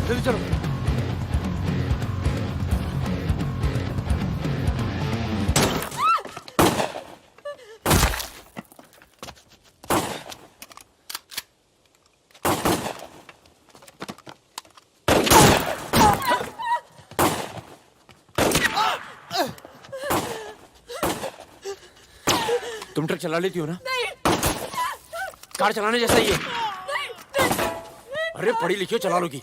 जल्दी चलो। तुम ट्रक चला लेती हो ना? नहीं। कार चलाने जैसा ही है। अरे पढ़ी लिखी हो, चला लोगी।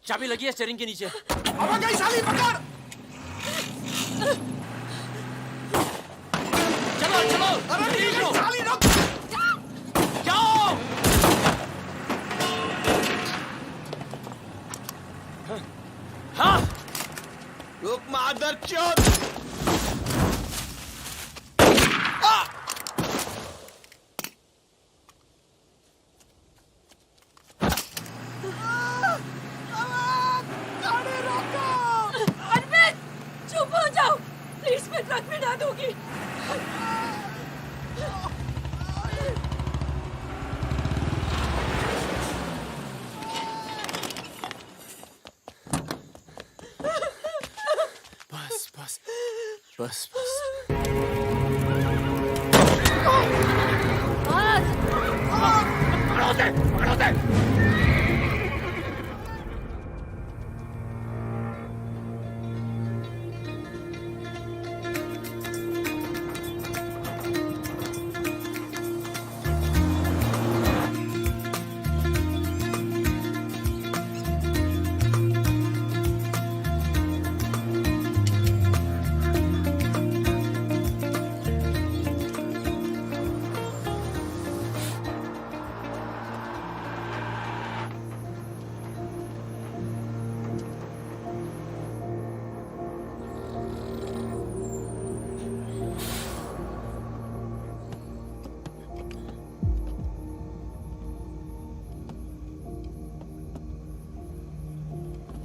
चाबी लगी है स्टीयरिंग के नीचे। अब गई साली, पकड़। चलो चलो। अरे जल्दी करो। साली रुक। जाओ। हाँ। रुक मादरचोद। अरविंद, चुप हो जाओ प्लीज, मैं ट्रक में ना दूंगी। बस बस बस बस। पकड़ो दे।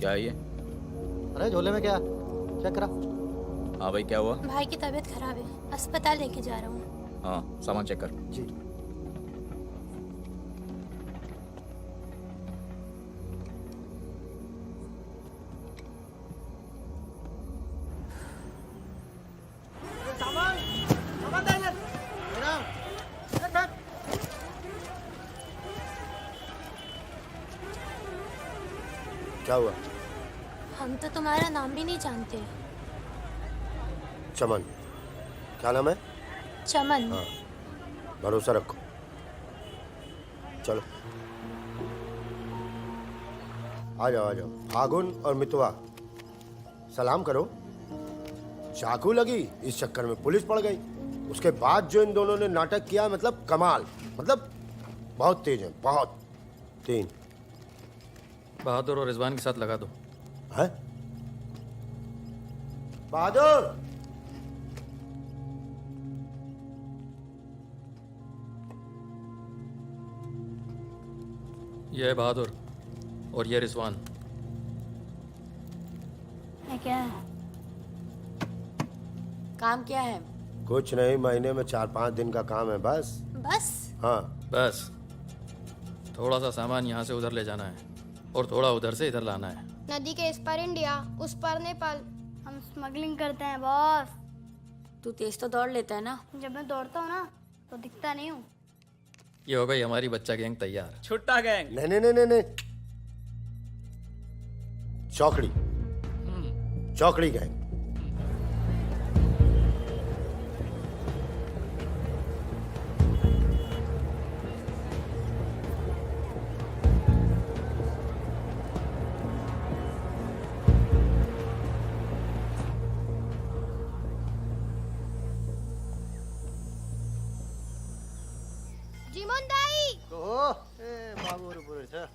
क्या है ये? अरे झोले में क्या चेक करा। हाँ भाई, क्या हुआ? भाई की तबीयत खराब है, अस्पताल लेके जा रहा हूँ। हाँ, सामान चेक कर। जी। क्या हुआ? हम तो तुम्हारा नाम भी नहीं जानते। चमन। क्या नाम है? चमन। हाँ, भरोसा रखो। चलो आ जाओ आ जाओ। फागुन और मितवा, सलाम करो। चाकू लगी, इस चक्कर में पुलिस पड़ गई। उसके बाद जो इन दोनों ने नाटक किया, मतलब कमाल, मतलब बहुत तेज है, बहुत। 3 बहादुर और रिजवान के साथ लगा दो। है? बहादुर, ये है बहादुर और ये रिजवान। है क्या है? काम क्या है? कुछ नहीं, महीने में 4-5 दिन का काम है बस। बस? हाँ, बस थोड़ा सा सामान यहाँ से उधर ले जाना है और थोड़ा उधर से इधर लाना है। नदी के इस पार इंडिया, उस पार नेपाल। हम स्मगलिंग करते हैं बॉस। तू तेज तो दौड़ लेता है ना? जब मैं दौड़ता हूँ ना तो दिखता नहीं हूँ। ये हो गई हमारी बच्चा गैंग तैयार। छुट्टा गैंग। नहीं नहीं नहीं नहीं नहीं, चौकड़ी। चौकड़ी गैंग। जीमोन दाई। बाबू पूरे छ।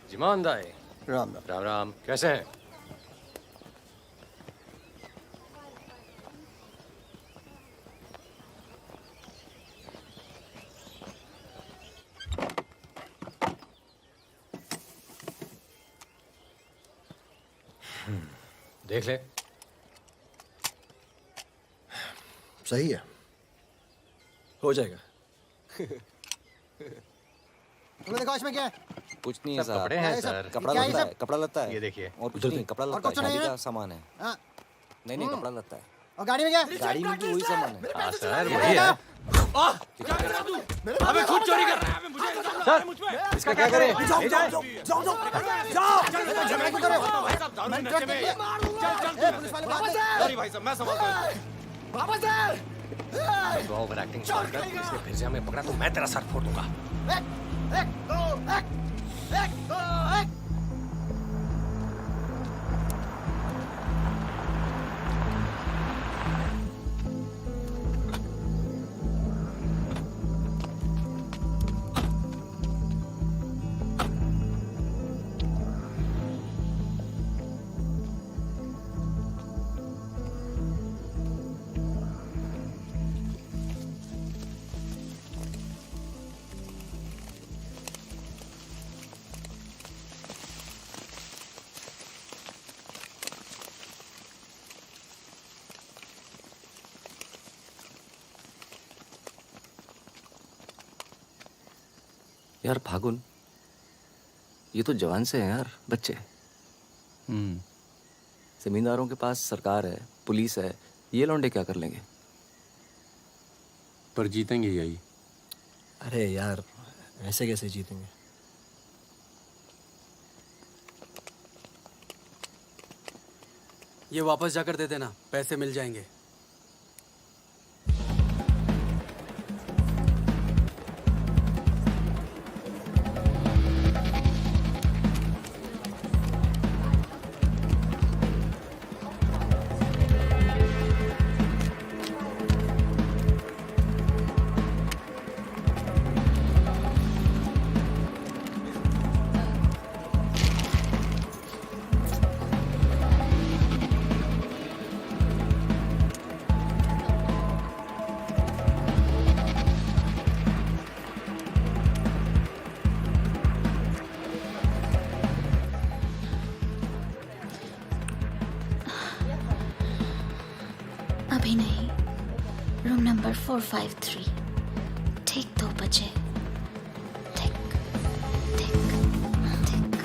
जिमान दाई, राम राम। राम राम। कैसे हैं? देख ले। सही है, हो जाएगा। तुमने देखा इसमें क्या है? कुछ नहीं है सब साहब। कपड़े हैं सर। कपड़ा क्या है लगता सब? है, कपड़ा लगता है। ये देखिए। और कुछ नहीं, कपड़ा और लगता है, कुछ नहीं शादी है? का सामान है। हाँ, नहीं कपड़ा लगता है। और गाड़ी में क्या? गाड़ी में भी वही सामान है। हाँ सर, वही है। अबे खुद चोरी कर रहा है। सर, इसका क्या करें? ले जाए। पुलिस वाले बात कर। सॉरी भाई साहब, मैं संभालता हूँ। तो ओवर एक्टिंग छोड़ कर पुलिस ने फिर से हमें पकड़ा तो मैं तेरा सर फोड़ दूंगा। यार फागुन, ये तो जवान से हैं यार, बच्चे। जमींदारों के पास सरकार है, पुलिस है, ये लौंडे क्या कर लेंगे? पर जीतेंगे यही। अरे यार, ऐसे कैसे जीतेंगे? ये वापस जाकर दे देना, पैसे मिल जाएंगे। अभी नहीं, रूम नंबर 453, ठीक 2 बजे। ठीक ठीक ठीक।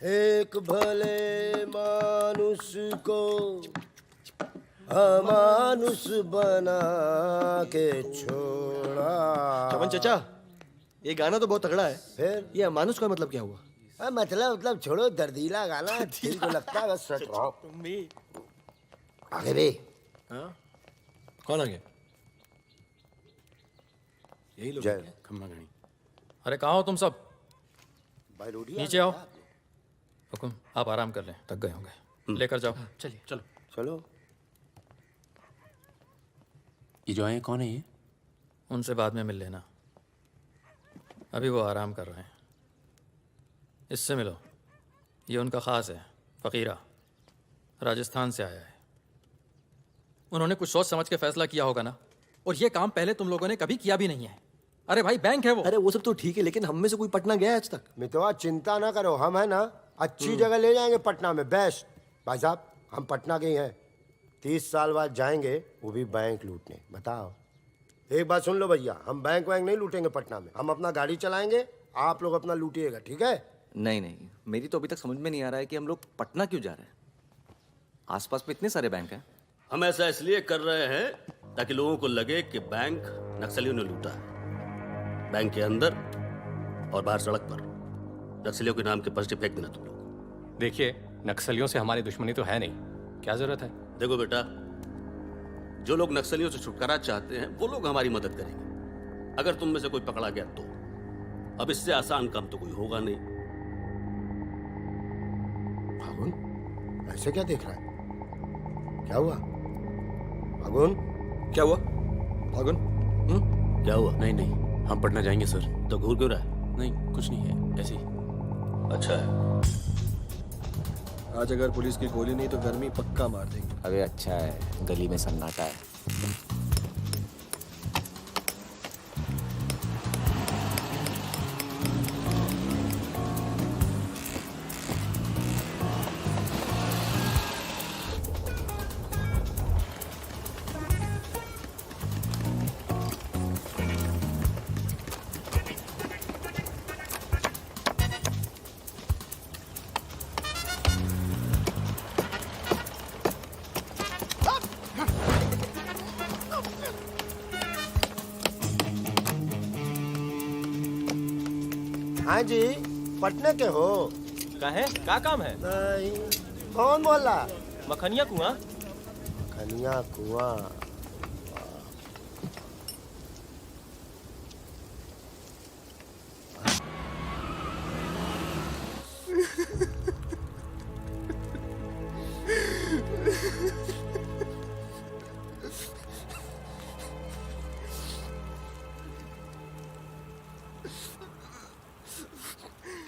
एक भले मानुष को अमानुष बना के छोड़ा। चमन चाचा, ये गाना तो बहुत तगड़ा है। फिर ये अमानुष का मतलब क्या हुआ? मतलब छोड़ो, दर्दीला गाना दिल को लगता है बस। सच आगे भी कौन आ गया? यही लोग जय खम्मा गणी। अरे कहाँ हो तुम सब? भाई रोटी नीचे आओ। हुकुम, आप आराम कर लें, थक गए होंगे। लेकर जाओ। चलिए चलो। चलो। ये जो है कौन है ये? उनसे बाद में मिल लेना, अभी वो आराम कर रहे हैं। इससे मिलो, ये उनका ख़ास है, फ़कीरा, राजस्थान से आया है। उन्होंने कुछ सोच समझ के फैसला किया होगा ना, और ये काम पहले तुम लोगों ने कभी किया भी नहीं है। अरे भाई, बैंक है वो। अरे वो सब तो ठीक है, लेकिन हम में से कोई पटना गया है आज तक? मितवा चिंता ना करो, हम है ना अच्छी जगह ले जाएंगे पटना में, बेस्ट। भाई साहब, हम पटना के ही हैं, 30 साल बाद जाएंगे, वो भी बैंक लूटने। बताओ, एक बात सुन लो भैया, हम बैंक वैंक नहीं लूटेंगे पटना में, हम अपना गाड़ी चलाएंगे, आप लोग अपना लूटिएगा, ठीक है? नहीं, मेरी तो अभी तक समझ में नहीं आ रहा है कि हम लोग पटना क्यों जा रहे हैं। आसपास में इतने सारे बैंक हैं। हम ऐसा इसलिए कर रहे हैं ताकि लोगों को लगे कि बैंक नक्सलियों ने लूटा है। बैंक के अंदर और बाहर सड़क पर नक्सलियों के नाम के पर्चे फेंक देना तुम लोग। देखिए, नक्सलियों से हमारी दुश्मनी तो है नहीं, क्या जरूरत है? देखो बेटा, जो लोग नक्सलियों से छुटकारा चाहते हैं वो लोग हमारी मदद करेंगे। अगर तुम में से कोई पकड़ा गया तो अब इससे आसान काम तो कोई होगा नहीं। फागुन, ऐसे क्या देख रहा है? क्या हुआ फागुन? क्या हुआ फागुन? क्या हुआ? नहीं नहीं, हम पटना जाएंगे सर। तो घूर क्यों रहा है? नहीं, कुछ नहीं है, ऐसे ही। अच्छा है। आज अगर पुलिस की गोली नहीं तो गर्मी पक्का मार देंगे। अबे अच्छा है, गली में सन्नाटा है। हाँ जी, पटना के हो? का है? का काम है? नहीं, कौन मोहल्ला? मखनिया कुआं। खनिया कुआं।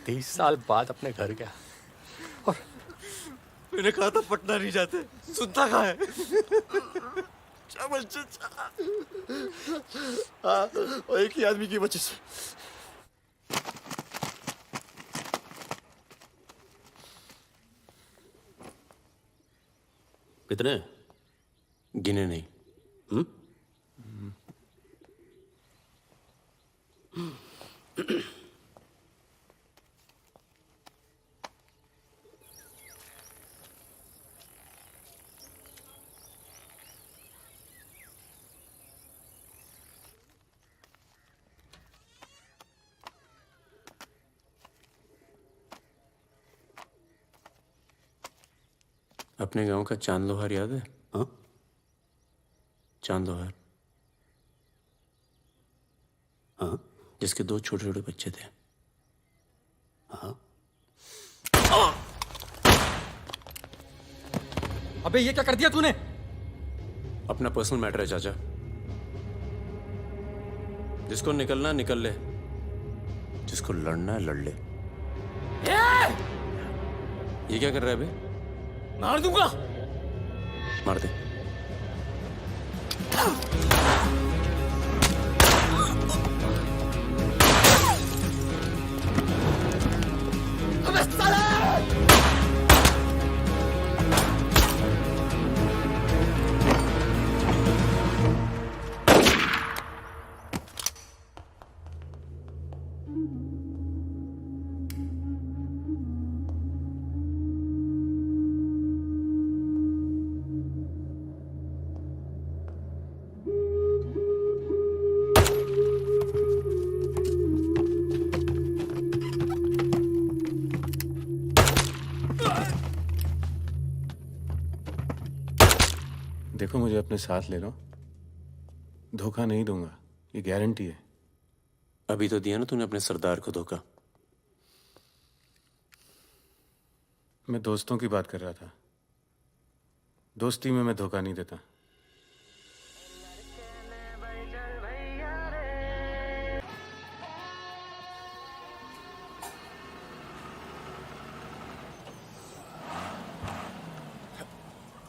तीस साल बाद अपने घर गया और मैंने कहा था पटना नहीं जाते, सुनता कहाँ है? और एक ही आदमी की वजह से। कितने? गिने नहीं। अपने गांव का चांद लोहार याद है? हाँ? चांद लोहार, हाँ? जिसके 2 छोटे छोटे बच्चे थे। हाँ? अबे ये क्या कर दिया तूने? अपना पर्सनल मैटर है चाचा, जिसको निकलना निकल ले, जिसको लड़ना है लड़ ले। ये क्या कर रहा है बे? मार दूंगा। मार दे। देखो, मुझे अपने साथ ले लो, धोखा नहीं दूंगा, ये गारंटी है। अभी तो दिया ना तूने अपने सरदार को धोखा। मैं दोस्तों की बात कर रहा था, दोस्ती में मैं धोखा नहीं देता।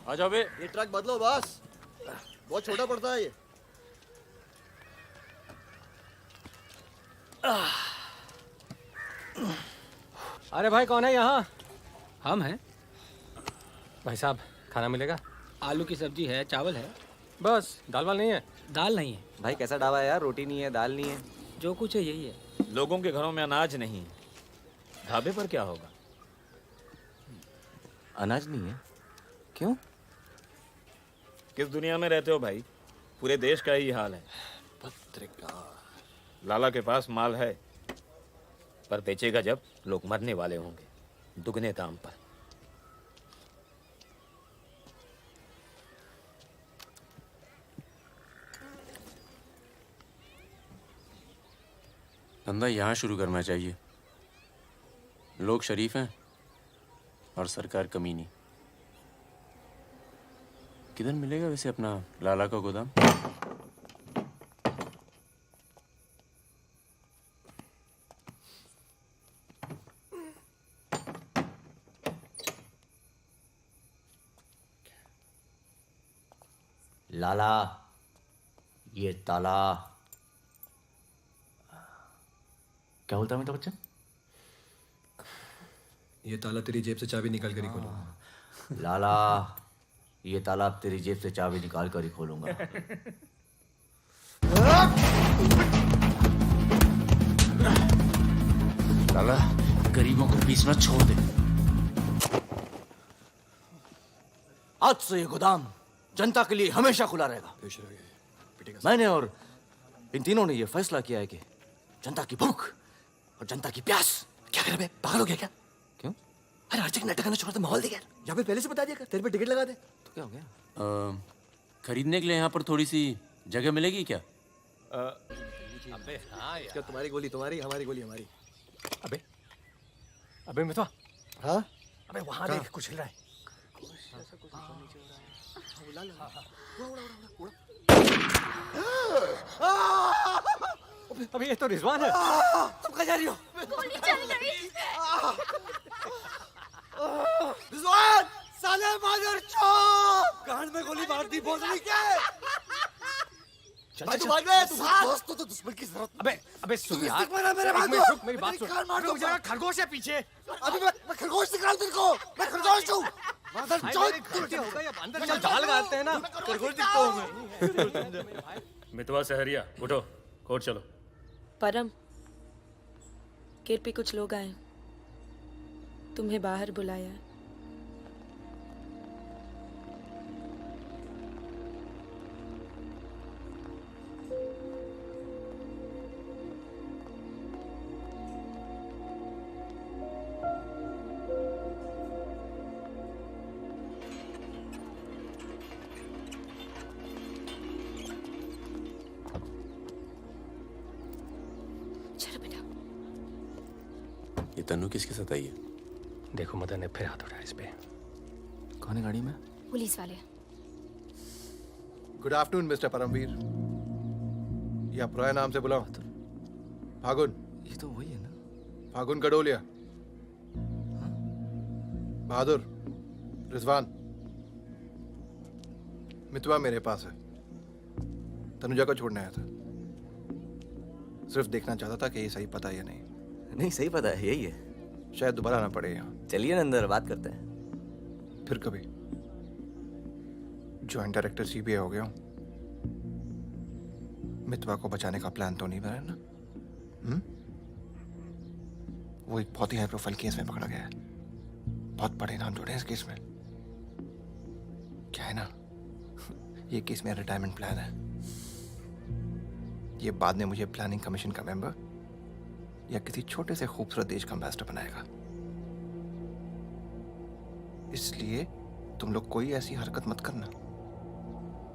आ जाओ बे। ये ट्रक बदलो बॉस, बहुत छोटा पड़ता है ये। अरे भाई, कौन है यहाँ? हम हैं। भाई साहब, खाना मिलेगा? आलू की सब्जी है, चावल है। बस, दाल वाल नहीं है? दाल नहीं है। भाई कैसा ढाबा है यार, रोटी नहीं है, दाल नहीं है। जो कुछ है यही है। लोगों के घरों में अनाज नहीं, ढाबे पर क्या होगा? अनाज नहीं है? क्यों? किस दुनिया में रहते हो भाई? पूरे देश का ही हाल है। पत्रकार। लाला के पास माल है, पर बेचेगा जब लोग मरने वाले होंगे, दुगने दाम पर। धंधा यहाँ शुरू करना चाहिए। लोग शरीफ हैं और सरकार कमीनी। किधर मिलेगा वैसे अपना लाला का गोदाम? लाला, ये ताला। क्या बोलता है मेरा बच्चा? ये ताला तेरी जेब से चाबी निकाल कर ही खोलूंगा। लाला, ये ताला अब तेरी जेब से चाबी निकाल कर ही खोलूंगा। लाला, गरीबों को बीच में छोड़ दे। आज से ये गोदाम जनता के लिए हमेशा खुला रहेगा। मैंने और इन तीनों ने ये फैसला किया है कि जनता की भूख और जनता की प्यास। क्या कर रहे बे? पागल हो गया क्या? क्यों? अरे हर जगह नाटक करना छोड़ दे, माहौल दे यार। यहाँ पे पहले से बता दिया कर, तेरे पे टिकट लगा दे। तो क्या हो गया? खरीदने के लिए यहाँ पर थोड़ी सी जगह मिलेगी क्या? अबे हाँ यार। क्या तुम्हारी गोली तुम्हारी, हमारी गोली हमारी। अबे अबे मितवा। हाँ? अबे वहाँ देख, कुछ हिल रहा है। अबे ये तो रिजवान है। तुम कहाँ जा रही हो? गोली चल गई। रिजवान, साले मादरचोद! कान में गोली मार दी, बोल रही क्या? भाई तू भाग ले, तू भाग। दोस्तों तो दुश्मन की जरूरत। अबे सुन यार, रुक, मेरी बात सुन। रुक जरा, खरगोश है पीछे। अभी मैं खरगोश दिखा रहा हूँ तेरे को। मैं खरगोश हूँ। गलती हो गई, अब अंदर चल, जाल लगाते हैं ना। खरगोश दिखता हूँ मैं। मितवा सहरिया, उठो, कोर्ट चलो। परम, केरपी कुछ लोग आए, तुम्हें बाहर बुलाया है। ये तन्नू किसके साथ आई है? देखो मदन ने फिर हाथ उठाया इस पे। कौन है गाड़ी में? पुलिस वाले। Good afternoon mister Paramvir. या पुराने नाम से बुलाओ। फागुन। ये तो वही है ना? फागुन गडोलिया। बहादुर, रिजवान। मितवा मेरे पास है। तनुजा को छोड़ने आया था। सिर्फ देखना चाहता था कि ये सही पता है या नहीं। नहीं, सही पता है, यही है। शायद दोबारा आना पड़े यहाँ। चलिए ना अंदर, बात करते हैं। फिर कभी। जॉइंट डायरेक्टर सीबीआई हो गया हूँ। मितवा को बचाने का प्लान तो नहीं बना ना? वो एक बहुत ही हाई प्रोफाइल केस में पकड़ा गया है। बहुत बड़े नाम जुड़े हैं इस केस में। क्या है ना, ये केस मेरा रिटायरमेंट प्लान है। ये बाद में मुझे प्लानिंग कमीशन का मेंबर या किसी छोटे से खूबसूरत देश का एम्बेसडर बनाएगा। इसलिए तुम लोग कोई ऐसी हरकत मत करना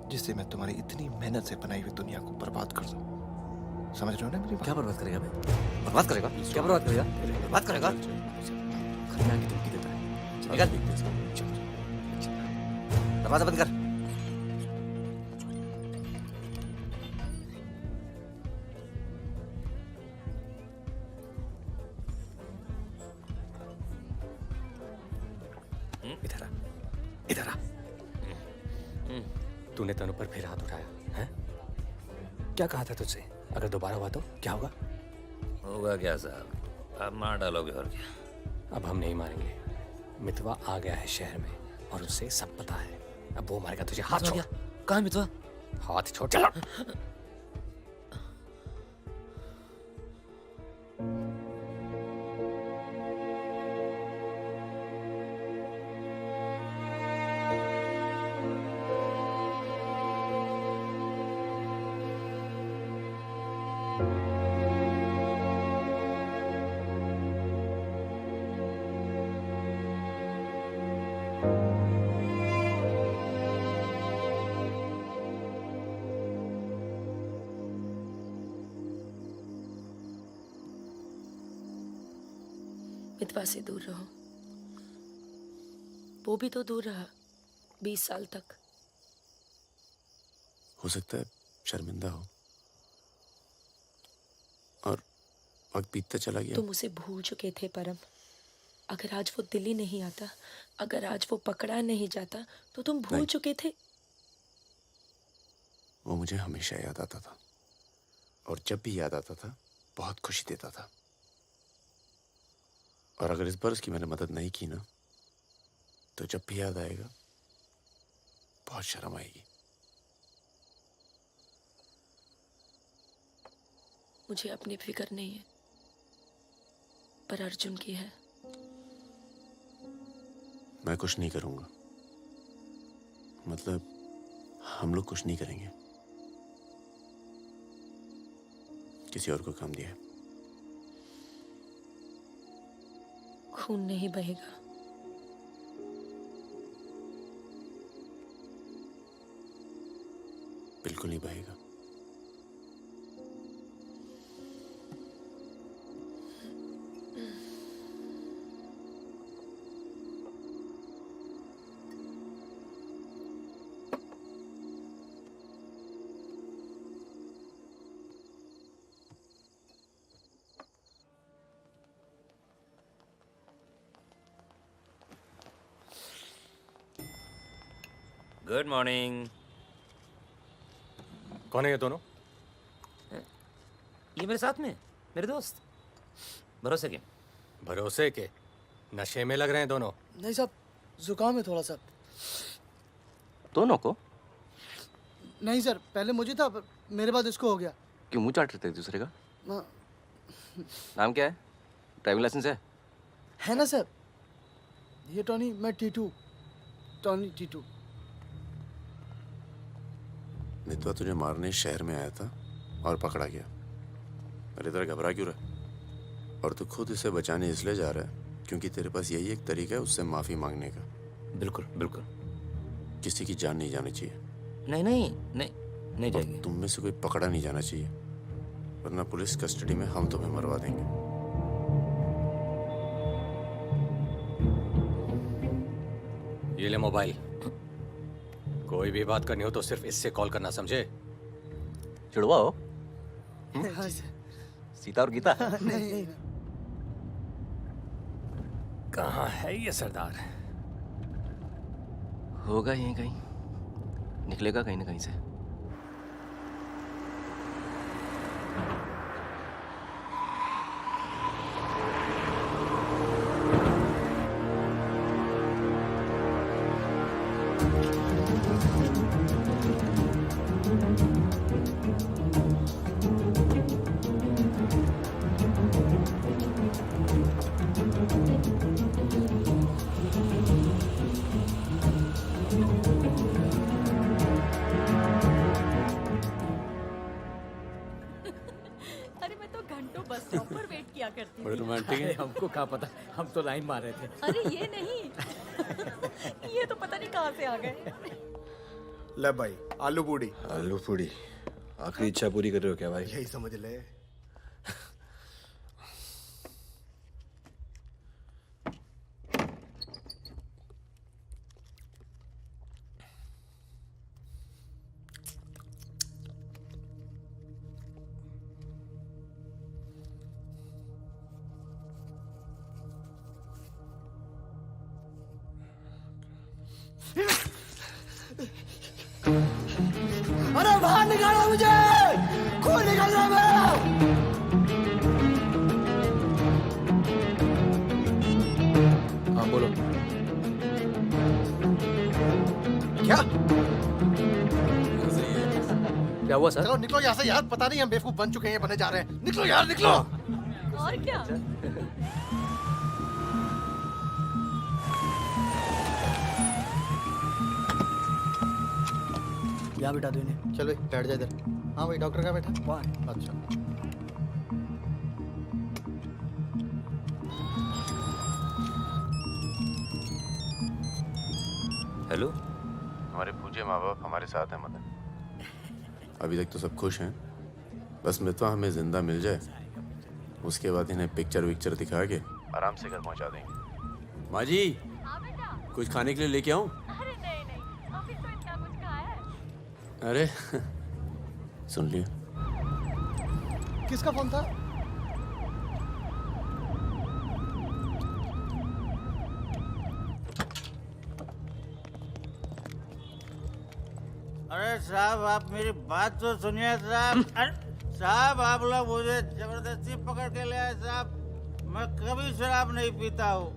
जिससे मैं तुम्हारी इतनी मेहनत से बनाई हुई दुनिया को बर्बाद कर दूं। समझ रहे हो ना मेरी बात? क्या बर्बाद करेगा बे? बर्बाद करेगा? क्या बर्बाद करेगा? बर्बाद करेगा? खन्ना की धमकी देता है। निकल। दरवाजा बंद कर। इधर आ। तूने तनु पर फिर हाथ उठाया है? क्या कहा था तुझसे? अगर दोबारा हुआ तो क्या होगा? होगा क्या साहब, आप मार डालोगे और क्या? अब हम नहीं मारेंगे। मितवा आ गया है शहर में और उसे सब पता है। अब वो मारेगा तुझे। हाथ छोड़। कहाँ है मितवा? हाथ छोड़। चलो। मितवा से दूर रहो। वो भी तो दूर रहा 20 साल तक। हो सकता है शर्मिंदा हो और वक्त बीतता चला गया। तुम उसे भूल चुके थे परम। अगर आज वो दिल्ली नहीं आता, अगर आज वो पकड़ा नहीं जाता, तो तुम भूल चुके थे। वो मुझे हमेशा याद आता था और जब भी याद आता था बहुत खुशी देता था। और अगर इस बार उसकी मैंने मदद नहीं की ना, तो जब भी याद आएगा बहुत शर्म आएगी। मुझे अपनी फिक्र नहीं है, पर अर्जुन की है। मैं कुछ नहीं करूंगा, मतलब हम लोग कुछ नहीं करेंगे। किसी और को काम दिया है। खून नहीं बहेगा। बिल्कुल नहीं बहेगा। Good morning. कौन है ये दोनों? ये मेरे साथ में मेरे दोस्त। भरोसे के। भरोसे के? नशे में लग रहे हैं दोनों। नहीं साहब, जुकाम है थोड़ा सा। दोनों को? नहीं सर, पहले मुझे था, पर मेरे बाद इसको हो गया। क्यों मुंह चाट रहे थे एक दूसरे का? हाँ। नाम क्या है? ड्राइविंग लाइसेंस है ना सर? ये टॉनी, मैं टीटू। टॉनी टीटू। मितवा तुझे मारने शहर में आया था और पकड़ा गया। अरे तेरा घबरा क्यों रहा? और तू खुद इसे बचाने इसलिए जा रहा है क्योंकि तेरे पास यही एक तरीका है उससे माफी मांगने का। बिल्कुल बिल्कुल। किसी की जान नहीं जानी चाहिए। नहीं नहीं नहीं नहीं जाएगी। तुम में से कोई पकड़ा नहीं जाना चाहिए, वरना पुलिस कस्टडी में हम तुम्हें मरवा देंगे। ये ले मोबाइल। कोई भी बात करनी हो तो सिर्फ इससे कॉल करना, समझे? जुड़वा हो? हाँ सर। सीता और गीता? नहीं। कहाँ है ये सरदार? होगा यहीं कहीं, निकलेगा कहीं ना कहीं से। अरे मैं तो घंटों बस स्टॉप पर वेट किया करती थी। बड़े रोमांटिक है। हमको क्या पता, हम तो लाइन मार रहे थे। अरे ये नहीं ये तो पता नहीं कहाँ से आ गए। ले भाई, आलू पूड़ी। आलू पूड़ी? आखिरी इच्छा पूरी कर रहे हो क्या भाई? यही समझ ले। अरे बाहर निकालो मुझे, खून निकल रहा है मेरा। हाँ बोलो। क्या? क्या हुआ सर? चलो निकलो यहाँ से यार, पता नहीं हम बेवकूफ बन चुके हैं, बनने जा रहे हैं। निकलो यार, निकलो। और क्या? यहाँ बिठा दो इन्हें। चलो बैठ जा इधर। हाँ भाई डॉक्टर कहाँ बैठा? वहाँ। अच्छा। हेलो। हमारे पूज्य माँ बाप हमारे साथ हैं मदन। अभी तक तो सब खुश हैं, बस मितवा हमें जिंदा मिल जाए, उसके बाद इन्हें पिक्चर विक्चर दिखा के आराम से घर पहुंचा देंगे। माँ जी, कुछ खाने के लिए लेके आऊं? अरे नहीं नहीं, ऑफिस में इतना कुछ खाया है। अरे सुन लिया। किसका फोन था? अरे साहब आप मेरी बात तो सुनिए साहब। अरे साहब आप लोग मुझे जबरदस्ती पकड़ के ले आए साहब। मैं कभी शराब नहीं पीता हूँ।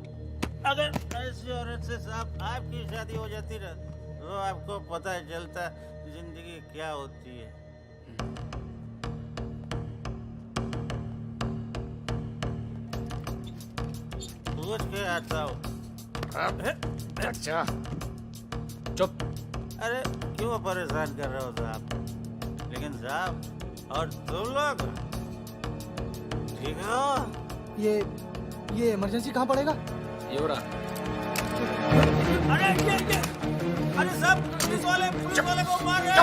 अगर ऐसी औरत से साहब आपकी शादी हो जाती ना तो आपको पता चलता जिंदगी क्या होती है। पूछ के आता हूँ। अच्छा चुप। अरे क्यों परेशान कर रहे हो साहब? लेकिन साहब और तुम लोग ठीक हो? ये इमरजेंसी कहाँ पड़ेगा? ये हो रहा। अरे साहब पुलिस वाले को मार रहे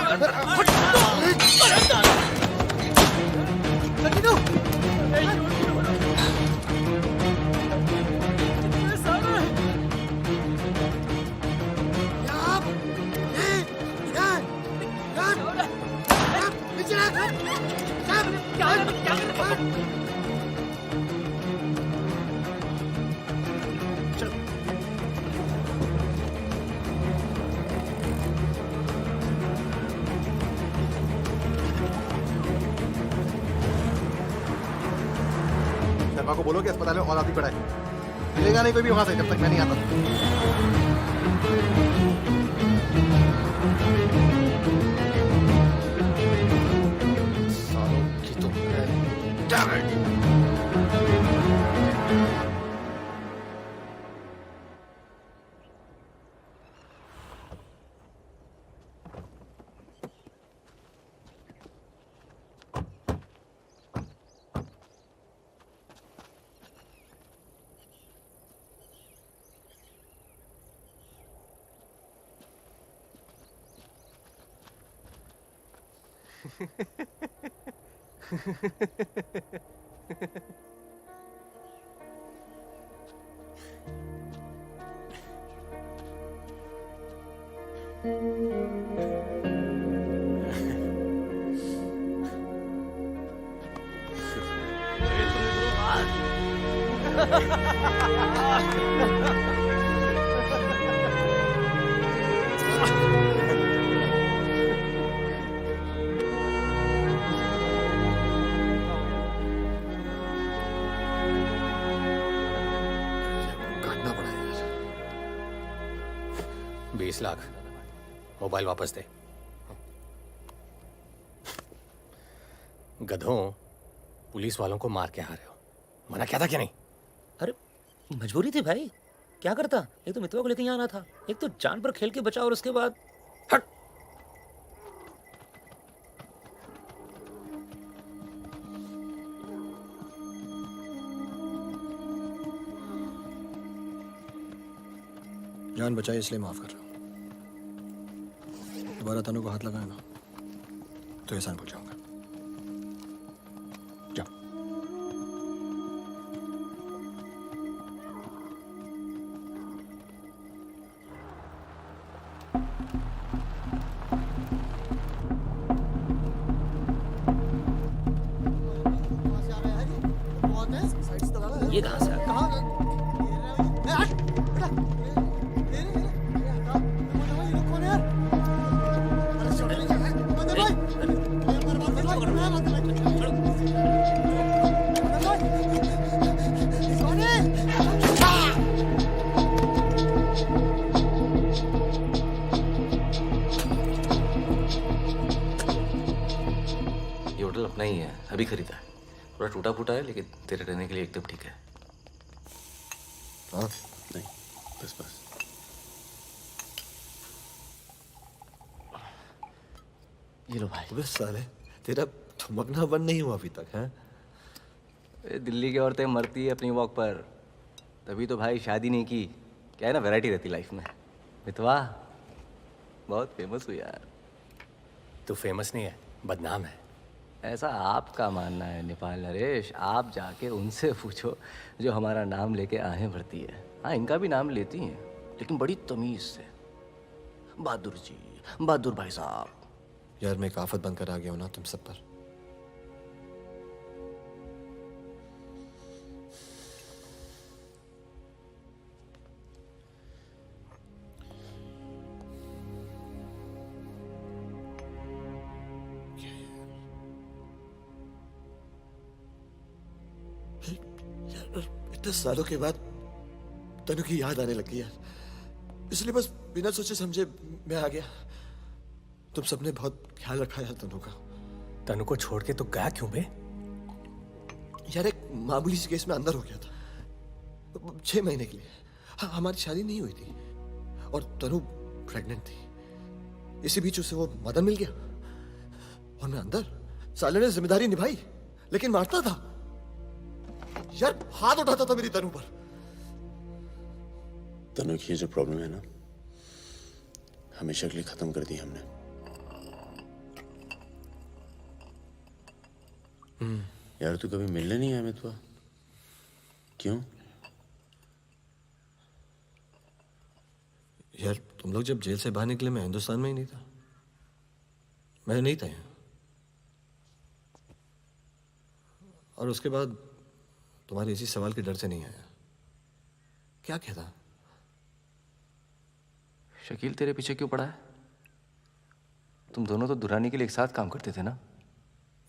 शर्मा को बोलो कि अस्पताल में और आदमी पड़ा है। मिलेगा नहीं कोई भी वहां से जब तक मैं नहीं आता। सालों की तो काटना पड़ा यार। 20 लाख मोबाइल वापस दे। गधों, पुलिस वालों को मार के आ रहे हो, मना क्या था क्या नहीं? अरे मजबूरी थी भाई, क्या करता। एक तो मितवा को लेके यहाँ आना था, एक तो जान पर खेल के बचा, और उसके बाद हट। जान बचाई इसलिए माफ कर रहा हूँ। दोबारा तनु को हाथ लगाया ना तो एहसान भूल जाऊंगा। जाओ। ये कहाँ से आ गया? ये होटल अपना ही है, अभी खरीदा है। थोड़ा टूटा फूटा है लेकिन तेरे रहने के लिए एकदम ठीक है। हाँ नहीं, बस बस। ये लो भाई। अबे साले तेरा ठुमकना बंद नहीं हुआ अभी तक है? दिल्ली की औरतें मरती है अपनी वॉक पर, तभी तो भाई शादी नहीं की। क्या है ना, वैरायटी रहती लाइफ में। मितवा बहुत फेमस हुई यार। तू फेमस नहीं है, बदनाम है। ऐसा आपका मानना है नेपाल नरेश। आप जाके उनसे पूछो जो हमारा नाम लेके आहें भरती है। हाँ, इनका भी नाम लेती हैं, लेकिन बड़ी तमीज से। बहादुर जी, बहादुर भाई साहब। यार मैं एक आफत बनकर आ गया हूं ना तुम सब पर। इतने सालों के बाद तनु की याद आने लगी यार, इसलिए बस बिना सोचे समझे मैं आ गया। तुम सबने बहुत ख्याल रखा यार तनु का। तनु को छोड़ के तू गया क्यों बे? यार एक मामूली सी केस में अंदर हो गया था 6 महीने के लिए। हाँ, हमारी शादी नहीं हुई थी और तनु प्रेग्नेंट थी। इसी बीच उसे वो मदन मिल गया और मैं अंदर। साले ने जिम्मेदारी निभाई लेकिन मारता था यार, हाथ उठाता था मेरी तनु पर। तनु की ये जो प्रॉब्लम है ना, हमेशा के लिए खत्म कर दी हमने। यार तू कभी मिलने नहीं आया मितवा? क्यों? यार तुम लोग जब जेल से बाहर निकले मैं हिंदुस्तान में ही नहीं था। मैं नहीं था यहाँ। और उसके बाद तुम्हारे इसी सवाल के डर से नहीं आया। क्या कहता? शकील तेरे पीछे क्यों पड़ा है? तुम दोनों तो दुरानी के लिए एक साथ काम करते थे ना?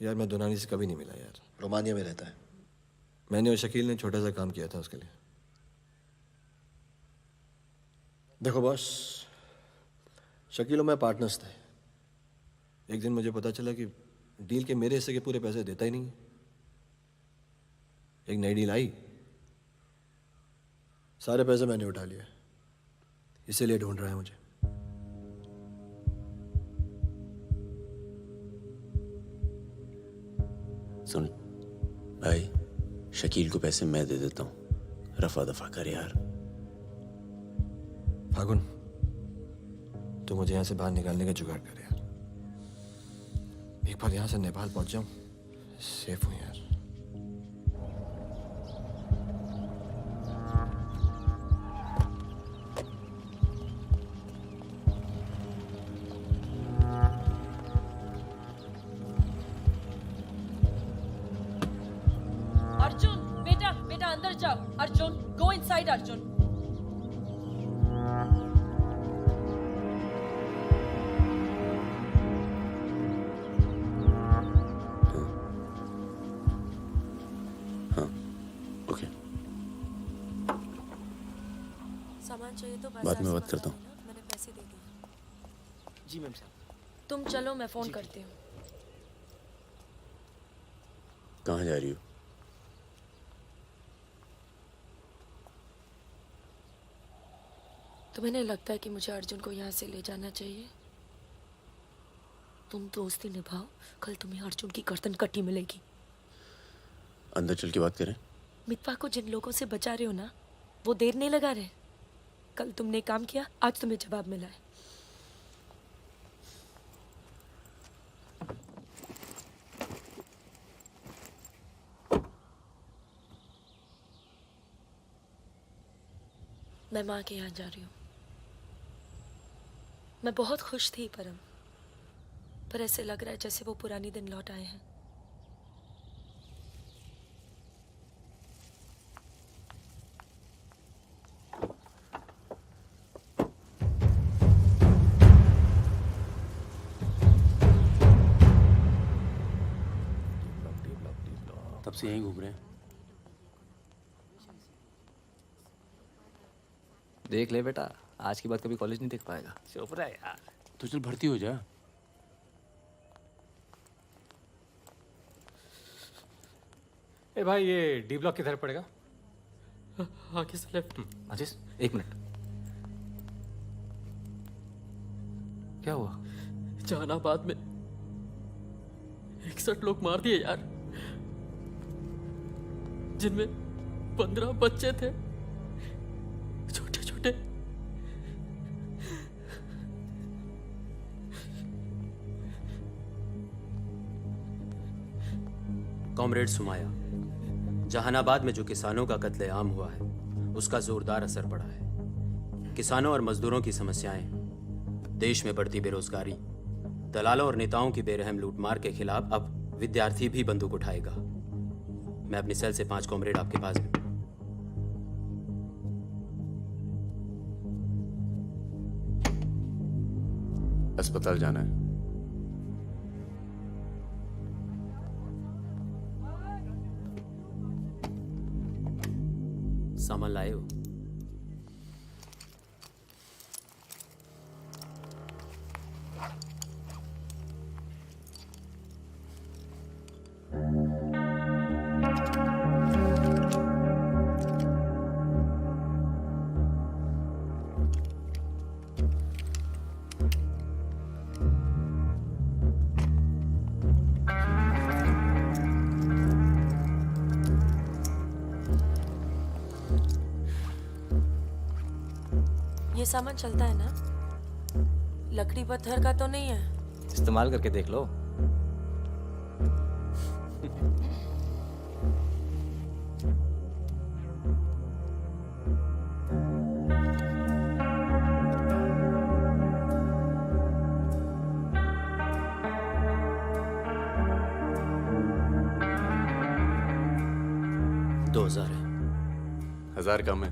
यार मैं दुरानी से कभी नहीं मिला यार। रोमानिया में रहता है। मैंने और शकील ने छोटा सा काम किया था उसके लिए। देखो बॉस, शकील और मैं पार्टनर्स थे। एक दिन मुझे पता चला कि डील के मेरे हिस्से के पूरे पैसे देता ही नहीं। एक नई डील आई, सारे पैसे मैंने उठा लिए। इसीलिए ढूंढ रहा है मुझे। सुन भाई, शकील को पैसे मैं दे देता हूँ, रफा दफा कर यार। फागुन, तू मुझे यहाँ से बाहर निकालने का जुगाड़ कर यार। एक बार यहाँ से नेपाल पहुंच जाऊं, सेफ हूँ यार। अर्जुन, बेटा बेटा अंदर जाओ। Arjun, go inside Arjun. हाँ, ओके। सामान चाहिए तो बाद में बात करता हूँ। मैंने पैसे दे दिए। जी मैम साहब। तुम चलो, मैं फोन करती हूँ। कहाँ जा रही हो? तुम्हें नहीं लगता है कि मुझे अर्जुन को यहाँ से ले जाना चाहिए? तुम दोस्ती निभाओ, कल तुम्हें अर्जुन की गर्दन कटी मिलेगी। अंदर चल के बात करें? मितवा को जिन लोगों से बचा रहे हो ना, वो देर नहीं लगा रहे। कल तुमने काम किया, आज तुम्हें जवाब मिला है। मैं माँ के यहाँ जा रही हूँ। मैं बहुत खुश थी परम, पर ऐसे लग रहा है जैसे वो पुरानी दिन लौट आए हैं। तब से यहीं घूम रहे हैं। देख ले बेटा, आज के बाद कभी कॉलेज नहीं देख पाएगा। चुप रहा यार। तो चल भर्ती हो जा। ए भाई, ये डी ब्लॉक किधर पड़ेगा? आगे से लेफ्ट। आशीष, 1 मिनट। क्या हुआ? जहानाबाद में 61 लोग मार दिए यार, जिनमें 15 बच्चे थे, छोटे छोटे। कॉमरेड सुमाया, जहानाबाद में जो किसानों का कत्लेआम हुआ है उसका जोरदार असर पड़ा है। किसानों और मजदूरों की समस्याएं, देश में बढ़ती बेरोजगारी, दलालों और नेताओं की बेरहम लूटमार के खिलाफ अब विद्यार्थी भी बंदूक उठाएगा। मैं अपनी सेल से 5 कॉमरेड आपके पास भी। अस्पताल जाना है। सामान लाए हो? ये सामान चलता है ना? लकड़ी पत्थर का तो नहीं है? इस्तेमाल करके देख लो। हजार कम है।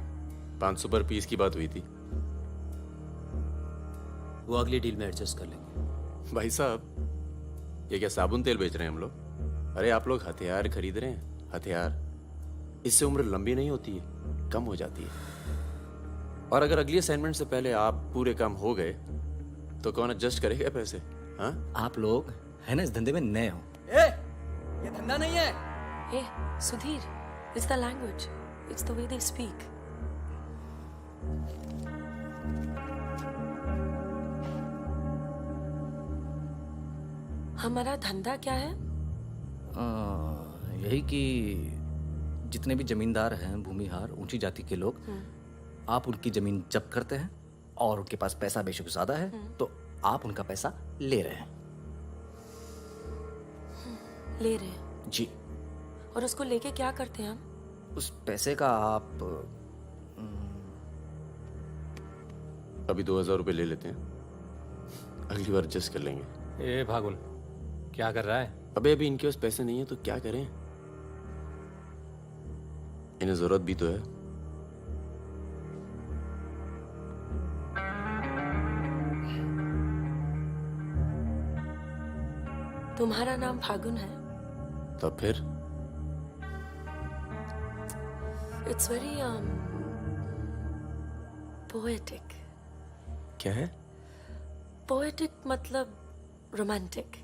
500 पर पीस की बात हुई थी। वो अगली डील में एडजस्ट कर लेंगे। भाई साहब, ये क्या साबुन तेल बेच रहे हैं हम लोग? अरे आप लोग हथियार खरीद रहे हैं। हथियार, इससे उम्र लंबी नहीं होती है, कम हो जाती है। और अगर अगली असाइनमेंट से पहले आप पूरे काम हो गए तो कौन एडजस्ट करेगा पैसे? हाँ, आप लोग है ना इस धंधे में नए हो। ये धंधा नहीं है। Hey, Sudhir, it's the language. It's the way they speak. हमारा धंधा क्या है? यही कि जितने भी जमींदार हैं, भूमिहार, ऊंची जाति के लोग, आप उनकी जमीन जब्त करते हैं और उनके पास पैसा बेशक ज्यादा है तो आप उनका पैसा ले रहे हैं। ले रहे हैं? जी। और उसको लेके क्या करते हैं हम? उस पैसे का आप अभी 2000 रुपए ले लेते हैं, अगली बार एडजस्ट कर लेंगे। ए भागुन, क्या कर रहा है? अबे अभी इनके पास पैसे नहीं है तो क्या करें? इन्हें जरूरत भी तो है। तुम्हारा नाम फागुन है? तब फिर It's very poetic. क्या है? Poetic मतलब romantic.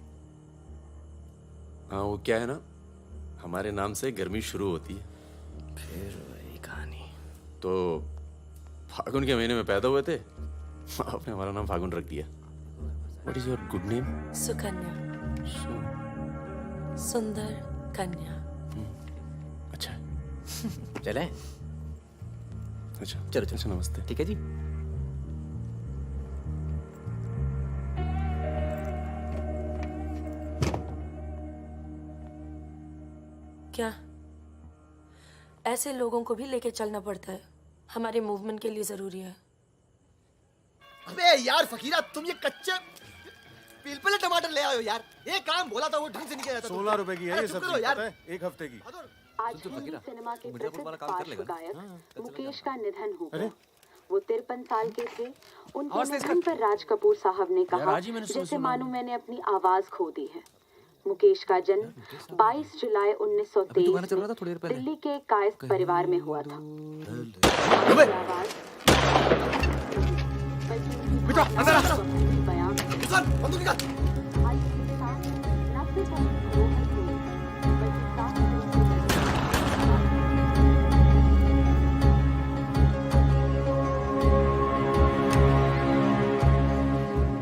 हाँ, वो क्या है ना, हमारे नाम से गर्मी शुरू होती है। फिर वही कहानी। तो फागुन के महीने में पैदा हुए थे, आपने हमारा नाम फागुन रख दिया। What is your good name? Sukanya. सुंदर कन्या। अच्छा। चलें? अच्छा चलो अच्छा, नमस्ते। ठीक है जी। क्या ऐसे लोगों को भी लेके चलना पड़ता है? हमारे मूवमेंट के लिए जरूरी है। अबे यार फकीरा, तुम ये कच्चे पिलपिले टमाटर ले आयो यार। ये काम बोला था वो ढंग से नहीं किया जाता। 16 रुपए की है ये सब्जी, पता है? एक हफ्ते की। आज हिंदी सिनेमा के प्रसिद्ध पार्श्व गायक मुकेश का निधन हो गया। वो 53 साल के थे। उनके निधन पर राज कपूर साहब ने कहा, जैसे मानो मैंने अपनी आवाज खो दी है। मुकेश का जन्म 22 जुलाई 1923 में दिल्ली के कायस्थ परिवार में हुआ था।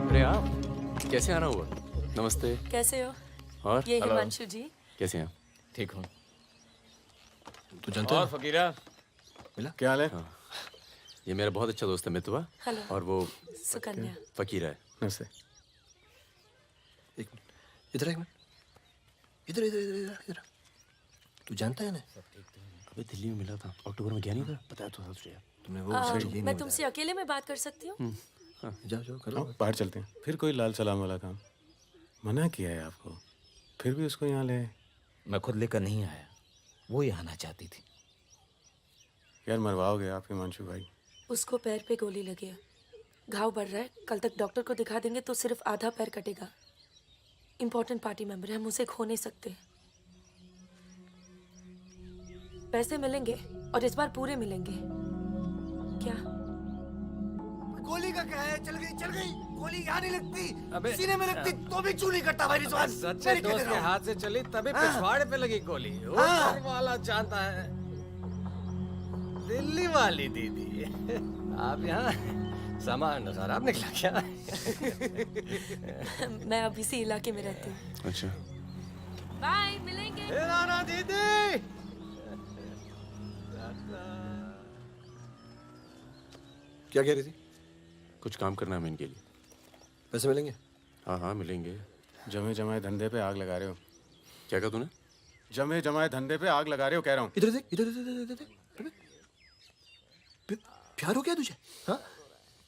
अरे आप कैसे आना हुआ? नमस्ते। कैसे हो? और ये हिमांशु जी। कैसे हैं? ठीक हूँ। तू जानता और है फकीरा मिला? क्या हाल है? हाँ। ये मेरा बहुत अच्छा दोस्त है मितवा। हेलो। और वो सुकन्या। फकीरा है। नमस्ते। एक मिनट इधर एक मिनट इधर इधर इधर इधर इधर तू जानता है ना? अबे दिल्ली में मिला था, अक्टूबर में गया नहीं था, बताया तो था तुझे। तुमने वो मैं तुमसे अकेले में बात कर सकती हूँ? जाओ जाओ करो। बाहर चलते हैं। फिर कोई लाल सलाम वाला काम? मना किया है आपको, फिर भी उसको यहाँ ले। मैं खुद लेकर नहीं आया, वो ही आना चाहती थी। यार मरवाओगे आप हिमांशु भाई। उसको पैर पे गोली लगी है, घाव बढ़ रहा है। कल तक डॉक्टर को दिखा देंगे तो सिर्फ आधा पैर कटेगा। इम्पोर्टेंट पार्टी मेंबर है, हम उसे खो नहीं सकते। पैसे मिलेंगे और इस बार पूरे मिलेंगे। क्या गोली का क्या है? चल गई गोली यहाँ नहीं लगती, सीने में लगती तो भी चू नहीं करता भाई रिजवान। सच्चे दोस्त के हाथ से चली तभी पिछवाड़े पे लगी गोली। ऊपर वाला जानता है। दिल्ली वाली दीदी, आप यहाँ सामान खराब निकला क्या? मैं अब इसी इलाके में रहती हूँ। अच्छा। बाय, मिलेंगे। नाना दीदी। क्या कह रही थी? कुछ काम करना है मैं इनके लिए। पैसे मिलेंगे? हाँ हाँ मिलेंगे। जमे जमाए धंधे पे आग लगा रहे हो। क्या कहा तूने? जमे जमाए धंधे पे आग लगा रहे हो कह रहा हूँ। इधर देख इधर इधर इधर प्यार हो गया तुझे? हाँ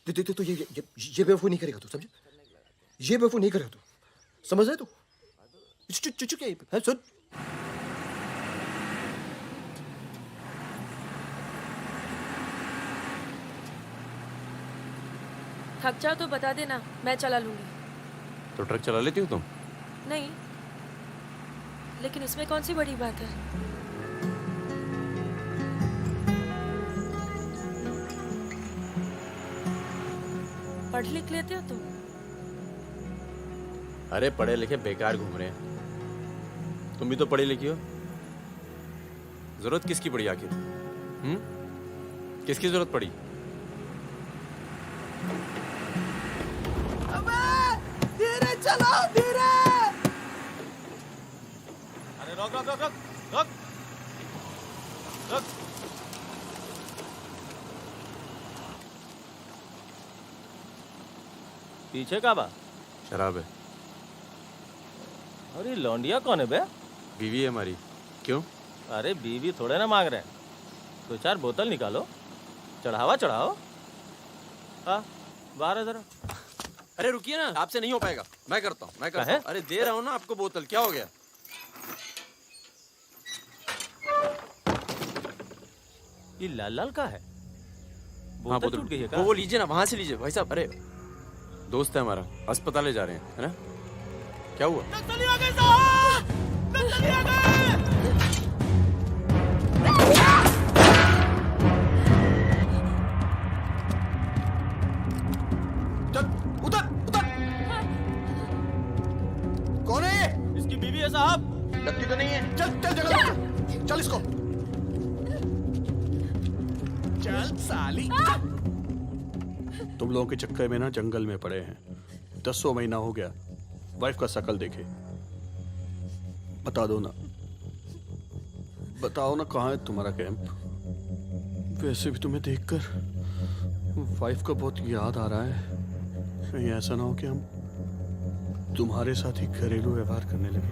तो ये बेवकूफ नहीं करेगा तू, समझे? ये बेवकूफ नहीं करेगा तू, समझ रहे तू? चुप है सुन। थक जाओ तो बता देना, मैं चला लूंगी। तो ट्रक चला लेती हो तुम? नहीं, लेकिन इसमें कौन सी बड़ी बात है? पढ़ लिख लेते हो तुम? अरे पढ़े लिखे बेकार घूम रहे हैं। तुम भी तो पढ़ी लिखी हो। जरूरत किसकी पड़ी आखिर? किसकी जरूरत पड़ी? धीरे चलो, धीरे। अरे रोक रोक रोक रोक रोक रोक। पीछे का बा? शराब है। अरे लौंडिया कौन है बे? बीवी है हमारी। क्यों? अरे बीवी थोड़े ना मांग रहे हैं, 2-4 बोतल निकालो, चढ़ावा चढ़ाओ। हाँ बाहर है जरा। अरे रुकिए ना, आपसे नहीं हो पाएगा। मैं करता हूँ। अरे दे रहा हूँ ना आपको बोतल, क्या हो गया? ये लाल लाल का है? हाँ बोतल टूट गई है क्या? वो लीजिए ना, वहां से लीजिए भाई साहब। अरे दोस्त है हमारा, अस्पताल ले जा रहे हैं, है ना? क्या हुआ? नक्सली आ गए साहब! नक्सली आ गए! चल उतर उतर। कौन है ये? इसकी बीवी है साहब। लगती तो नहीं है। चल चल जगह चल इसको। चल साली। तुम लोगों के चक्कर में ना जंगल में पड़े हैं। 10 महीना हो गया। वाइफ का शकल देखे। बता दो ना, बताओ ना कहाँ है तुम्हारा कैंप? वैसे भी तुम्हें देखकर वाइफ का बहुत याद आ रहा है। कहीं ऐसा ना हो कि हम तुम्हारे साथ ही घरेलू व्यवहार करने लगे।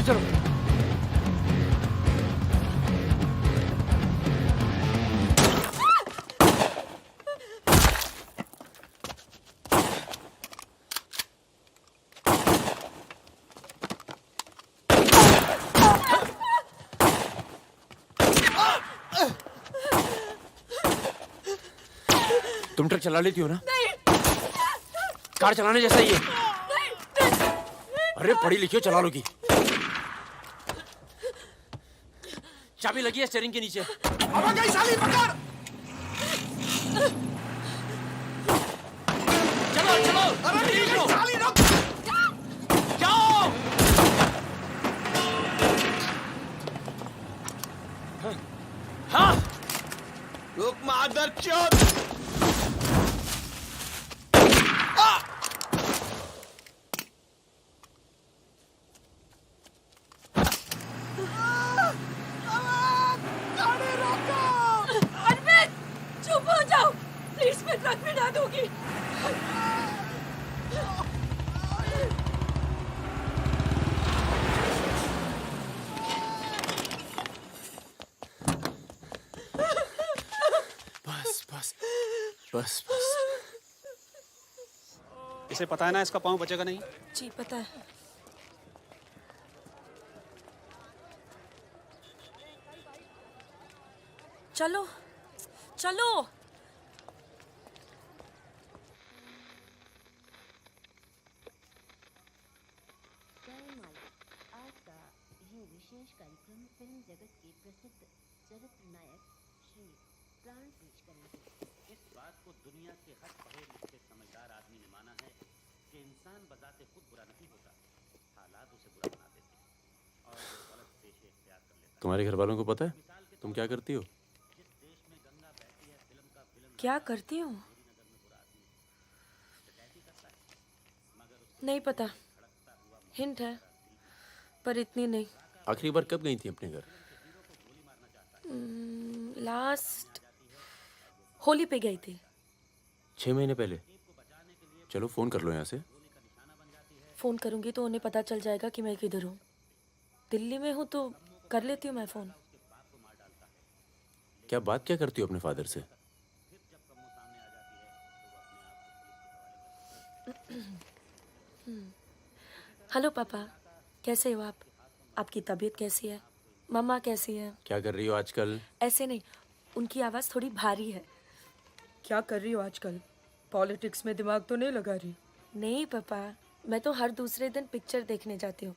चलो तुम ट्रक चला लेती हो ना? कार चलाने जैसा ही है। अरे पढ़ी लिखी हो, चला लोगी। चाबी लगी है स्टीयरिंग के नीचे। अब गई साली, पकड़। चलो चलो, अरे चलो साली, रुक। जाओ। हाँ, रुक मादर चोद। अरविंद, चुप हो जाओ प्लीज, मैं ट्रक में डाल दूंगी। बस बस बस बस। इसे पता है ना इसका पाँव बचेगा नहीं। जी पता है। चलो चलो। आज का ये विशेष कार्यक्रम फिल्म जगत के प्रसिद्ध चरित्र नायक श्री प्राण पेश करेंगे। इस बात को दुनिया के हर पढ़े लिखे समझदार आदमी ने माना है कि इंसान बजाते खुद बुरा नहीं होता, हालात उसे बुरा बना देते हैं और वो गलत पेशे इख्तियार कर लेता है। तुम्हारे घर वालों को पता है तुम क्या करती हो? क्या करती हूँ? नहीं पता, हिंट है पर इतनी नहीं। आखिरी बार कब गई थी अपने घर? लास्ट होली पे गई थी। 6 महीने पहले। चलो फोन कर लो यहाँ से। फोन करूंगी तो उन्हें पता चल जाएगा कि मैं किधर हूँ। दिल्ली में हूँ तो कर लेती हूँ मैं फोन। क्या बात क्या करती हो अपने फादर से? हेलो पापा, कैसे हो आप? आपकी तबीयत कैसी है? मम्मा कैसी है? क्या कर रही हो आजकल? ऐसे नहीं, उनकी आवाज़ थोड़ी भारी है। क्या कर रही हो आजकल? पॉलिटिक्स में दिमाग तो नहीं लगा रही? नहीं पापा, मैं तो हर दूसरे दिन पिक्चर देखने जाती हूँ।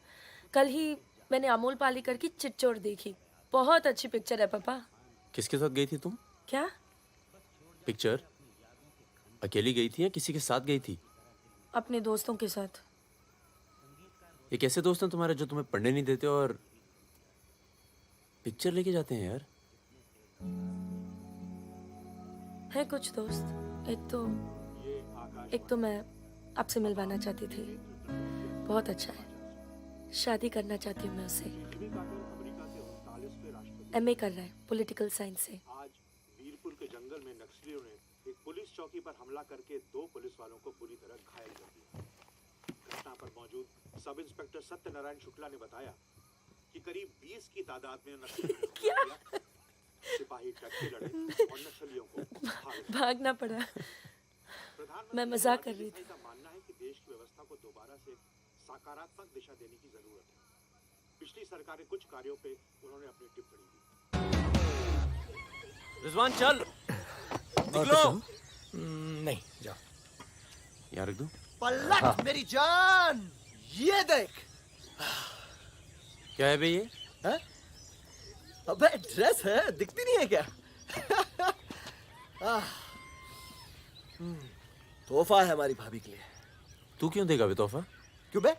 कल ही मैंने अमोल पालेकर की चिट्चोर देखी। बहुत अच्छी पिक्चर है पापा। किसके साथ गई थी तुम? क्या? पिक्चर अकेली गई थी या किसी के साथ गई थी? अपने दोस्तों के साथ। ये कैसे दोस्त हैं तुम्हारे जो तुम्हें पढ़ने नहीं देते और पिक्चर लेके जाते हैं यार? है कुछ दोस्त। एक तो मैं आपसे मिलवाना चाहती थी। बहुत अच्छा है। शादी करना चाहती हूँ मैं उससे। MA कर रहा है पॉलिटिकल साइंस से। आज वीरपुर के जंगल में नक्सलियों ने एक पुलिस चौकी पर हमला करके 2 पुलिस वालों को बुरी तरह घायल कर दिया। घटना पर मौजूद सब इंस्पेक्टर सत्यनारायण शुक्ला ने बताया कि करीब 20 की तादाद में नक्सलियों सिपाही टक्के लड़े और नक्सलियों को भागना पड़ा। मैं मजाक कर रही थी। का मानना है कि देश की व्यवस्था को दोबारा से सकारात्मक दिशा देने की जरूरत है। पिछली सरकार के कुछ कार्यों पे उन्होंने अपनी टिप्पणी दी। रिजवान चल निकलो। नहीं जाओ। यहाँ रख दो। पलट मेरी जान, ये देख। क्या है बे ये? है? अबे ड्रेस है, दिखती नहीं है क्या? तोहफा है हमारी भाभी के लिए। तू क्यों देगा बे तोहफा? क्यों बे?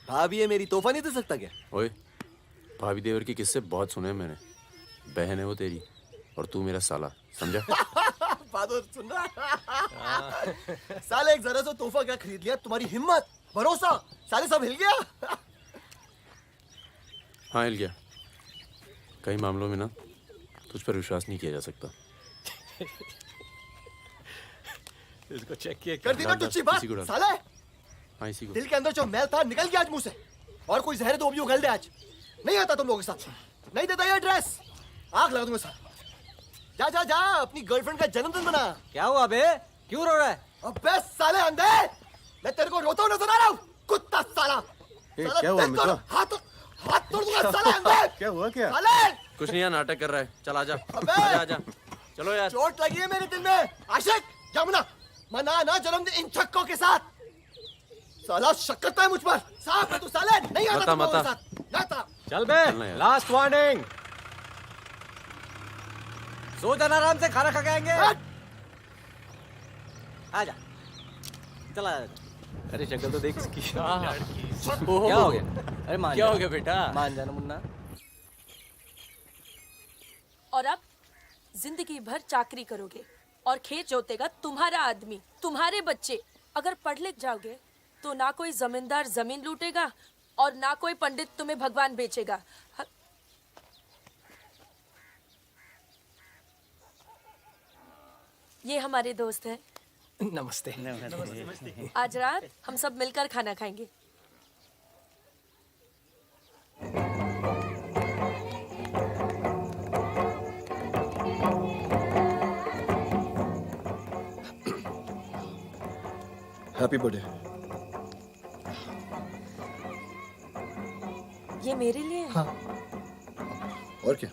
भाभी है मेरी, तोहफा नहीं दे सकता क्या? ओए, भाभी देवर के किस्से बहुत सुने हैं मैंने। बहन है वो तेरी और तू मेरा साला, समझा? बहादुर सुन रहा? साले एक जरा सा तोहफा क्या खरीद लिया? तुम्हारी हिम्मत, भरोसा, साले सब हिल गया। हाँ हिल गया। कई मामलों में ना तुझ पर विश्वास नहीं किया जा सकता। इसको चेक किया कर दी ना टुच्ची बात साले। हाँ इसी को। दिल के अंदर जो मैल था निकल गया आज मुंह से। और कोई जहर दो भी उगल दे आज। नहीं आता तुम लोगों के साथ। नहीं देता ये ड्रेस, आग लगा दूंगा साथ। जा जा जा, अपनी गर्लफ्रेंड का जन्मदिन मना। क्या हुआ बे? क्यों रो रहा है? अबे साले अंधे, मैं तेरे को रोता हुआ नजर आ रहा हूँ, कुत्ता साला। क्या हुआ मित्रा? हाथ तोड़ दूंगा साले अंधे। क्या हुआ क्या? साले कुछ नहीं यार, नाटक कर रहा है। चल आजा। अबे आजा चलो यार। चोट लगी है मेरे दिल में। आशिक जा मना ना जन्मदिन इन छक्कों के साथ। साला शक करता है मुझ पर। साहब मैं तू साले नहीं आता तुम लोगों के साथ। जाता। चल बे, लास्ट वार्निंग। सो जाना आराम से, खाना खा के आएंगे। आजा, चला आजा। अरे शक्ल तो देख इसकी। क्या हो गया? अरे मान क्या जा। हो गया बेटा? मान जाना मुन्ना। और अब जिंदगी भर चाकरी करोगे और खेत जोतेगा तुम्हारा आदमी, तुम्हारे बच्चे। अगर पढ़ लिख जाओगे तो ना कोई जमींदार जमीन लूटेगा और ना कोई पंडित तुम्हें भगवान बेचेगा। ये हमारे दोस्त हैं। नमस्ते। आज रात हम सब मिलकर खाना खाएंगे। Happy birthday. ये मेरे लिए है? हाँ। और क्या?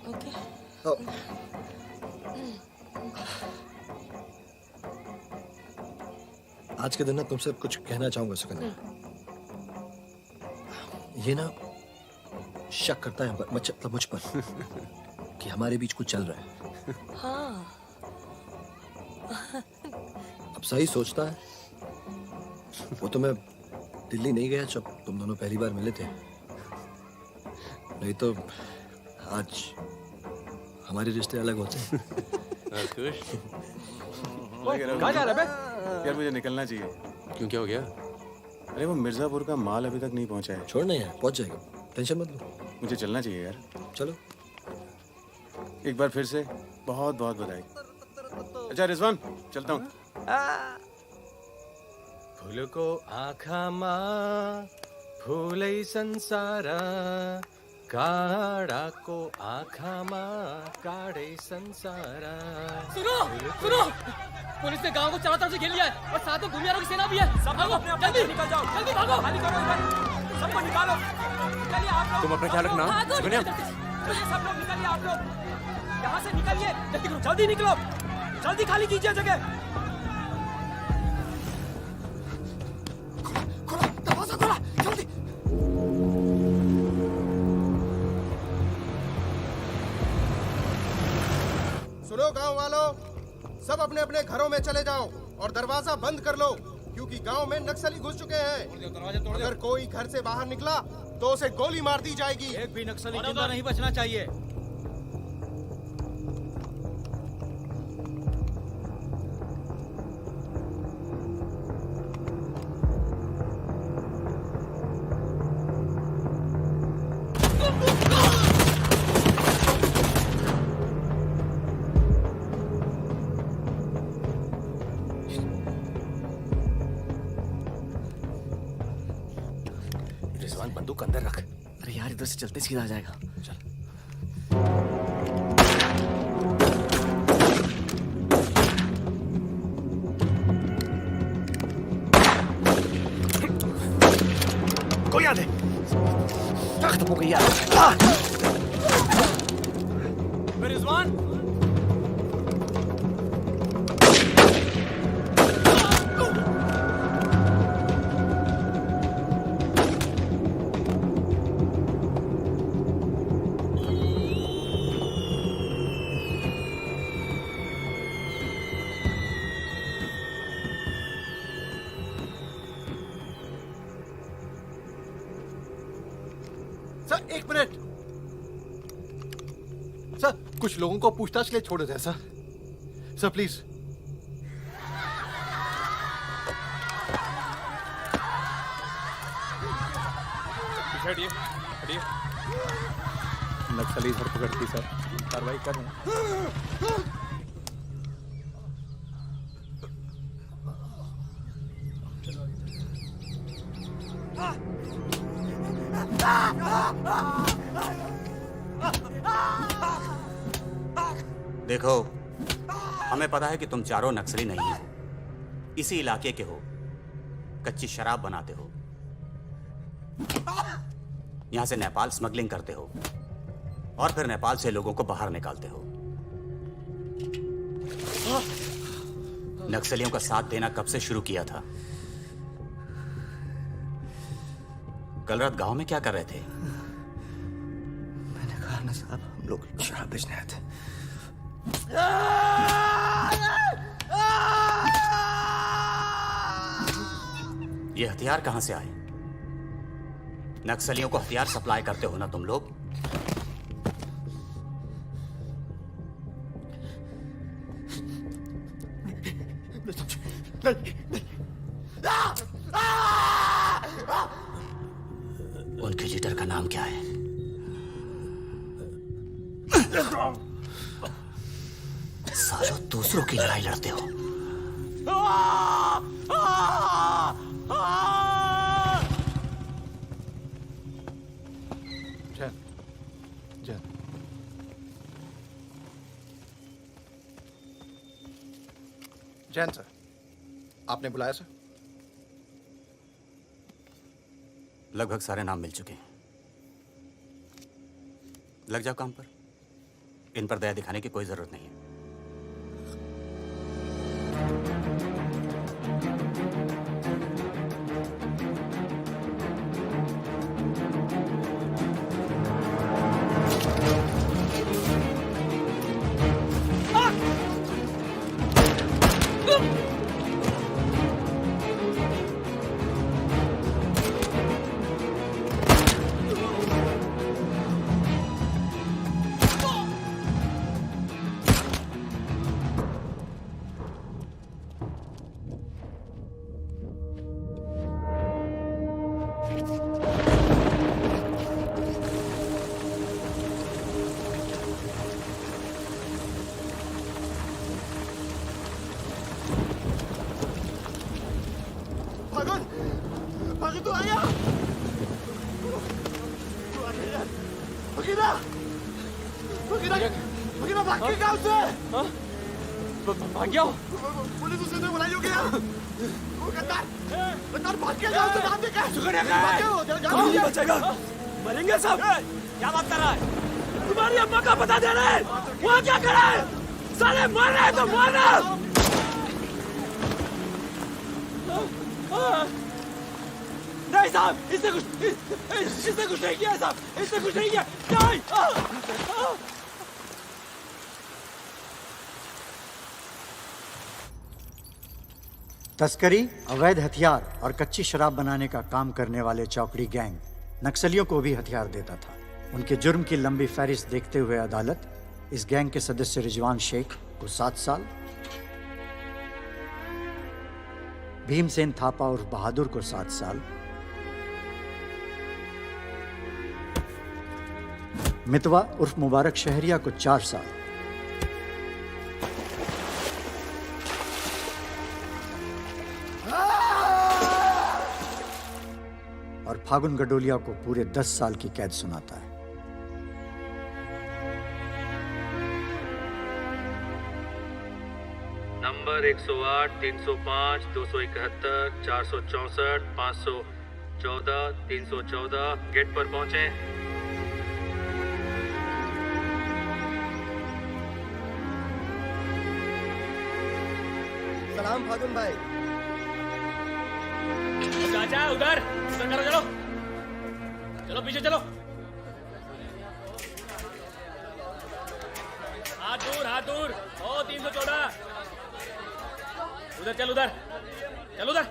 ओके। आज के दिन ना तुमसे कुछ कहना चाहूंगा सुकन्या। ये ना शक करता है मतलब मुझ पर कि हमारे बीच कुछ चल रहा है। हाँ। अब सही सोचता है। वो तो मैं दिल्ली नहीं गया जब तुम दोनों पहली बार मिले थे, नहीं तो आज हमारे रिश्ते अलग होते हैं। कहाँ जा रहा है? यार मुझे निकलना चाहिए। क्यों, क्या हो गया? अरे वो मिर्जापुर का माल अभी तक नहीं पहुंचा है। छोड़ना है, पहुंच जाएगा, टेंशन मत लो। मुझे चलना चाहिए यार। चलो। एक बार फिर से बहुत बहुत बधाई। अच्छा रिजवान, चलता हूँ। फूल को आखा माँ फूलै संसार, काड़ा को आखा माँ काड़े संसार। सुनो सुनो, पुलिस ने गांव को चारों तरफ से घेर लिया है और साथ में भूमियारों की सेना भी है। सब भागो, जल्दी निकल जाओ, जल्दी भागो, खाली करो इधर, सबको निकालो। चलिए आप लोग, तुम अपना ख्याल रखना। सुकन्या, चलिए सब लोग निकलिए, आप लोग यहाँ से निकलिए, जल्दी करो, जल्दी निकलो, जल्दी खाली कीजिए जगह। दरवाजा खोला, जल्दी। सुनो गांव वालों, सब अपने अपने घरों में चले जाओ और दरवाजा बंद कर लो, क्योंकि गांव में नक्सली घुस चुके हैं। अगर कोई घर से बाहर निकला तो उसे गोली मार दी जाएगी। एक भी नक्सली जिंदा नहीं बचना चाहिए। रिजवान बंदूक अंदर रख। अरे यार इधर से चलते सीधा आ जाएगा। चल। कोई आ दे। खत्म हो गई यार। रिजवान, सर एक मिनट। सर कुछ लोगों को पूछताछ के लिए छोड़ देते हैं सर। Sir please. हटिए, हटिए। नक्सली धरपकड़ की सर, कार्रवाई कर रहे हैं। देखो, हमें पता है कि तुम चारों नक्सली नहीं हो, इसी इलाके के हो, कच्ची शराब बनाते हो, यहां से नेपाल स्मगलिंग करते हो और फिर नेपाल से लोगों को बाहर निकालते हो। नक्सलियों का साथ देना कब से शुरू किया था? कल रात गांव में क्या कर रहे थे? मैंने कहा ना साहब, हम लोग शराब बेचने आए थे। ये हथियार कहां से आए? नक्सलियों को हथियार सप्लाई करते हो ना तुम लोग? उनके लीडर का नाम क्या है? सालों दूसरों की लड़ाई लड़ते हो। जैन सर, आपने बुलाया सर? लगभग सारे नाम मिल चुके हैं। लग जाओ काम पर। इन पर दया दिखाने की कोई जरूरत नहीं है। मरेंगे सब। क्या बात कर रहा है? तुम्हारी अम्मा का पता दे रहे हैं। वहाँ क्या कर रहे हैं? साले मर रहे हैं तो मारना। नहीं साहब, इसने कुछ नहीं किया साहब, इसने कुछ नहीं किया। नहीं। तस्करी, अवैध हथियार और कच्ची शराब बनाने का काम करने वाले चौकड़ी गैंग नक्सलियों को भी हथियार देता था। उनके जुर्म की लंबी फहरिस्त देखते हुए अदालत इस गैंग के सदस्य रिजवान शेख को 7 साल, भीमसेन थापा और बहादुर को 7 साल, मितवा उर्फ मुबारक शहरिया को 4 साल और फागुन गडोलिया को पूरे 10 साल की कैद सुनाता है। नंबर 108, 305, 271, 464, 514, 314 गेट पर पहुंचे। सलाम फागुन भाई। चाचा उधर करो, चलो चलो पीछे चलो। हाथ दूर। ओ 314 उधर चल, उधर चल, उधर।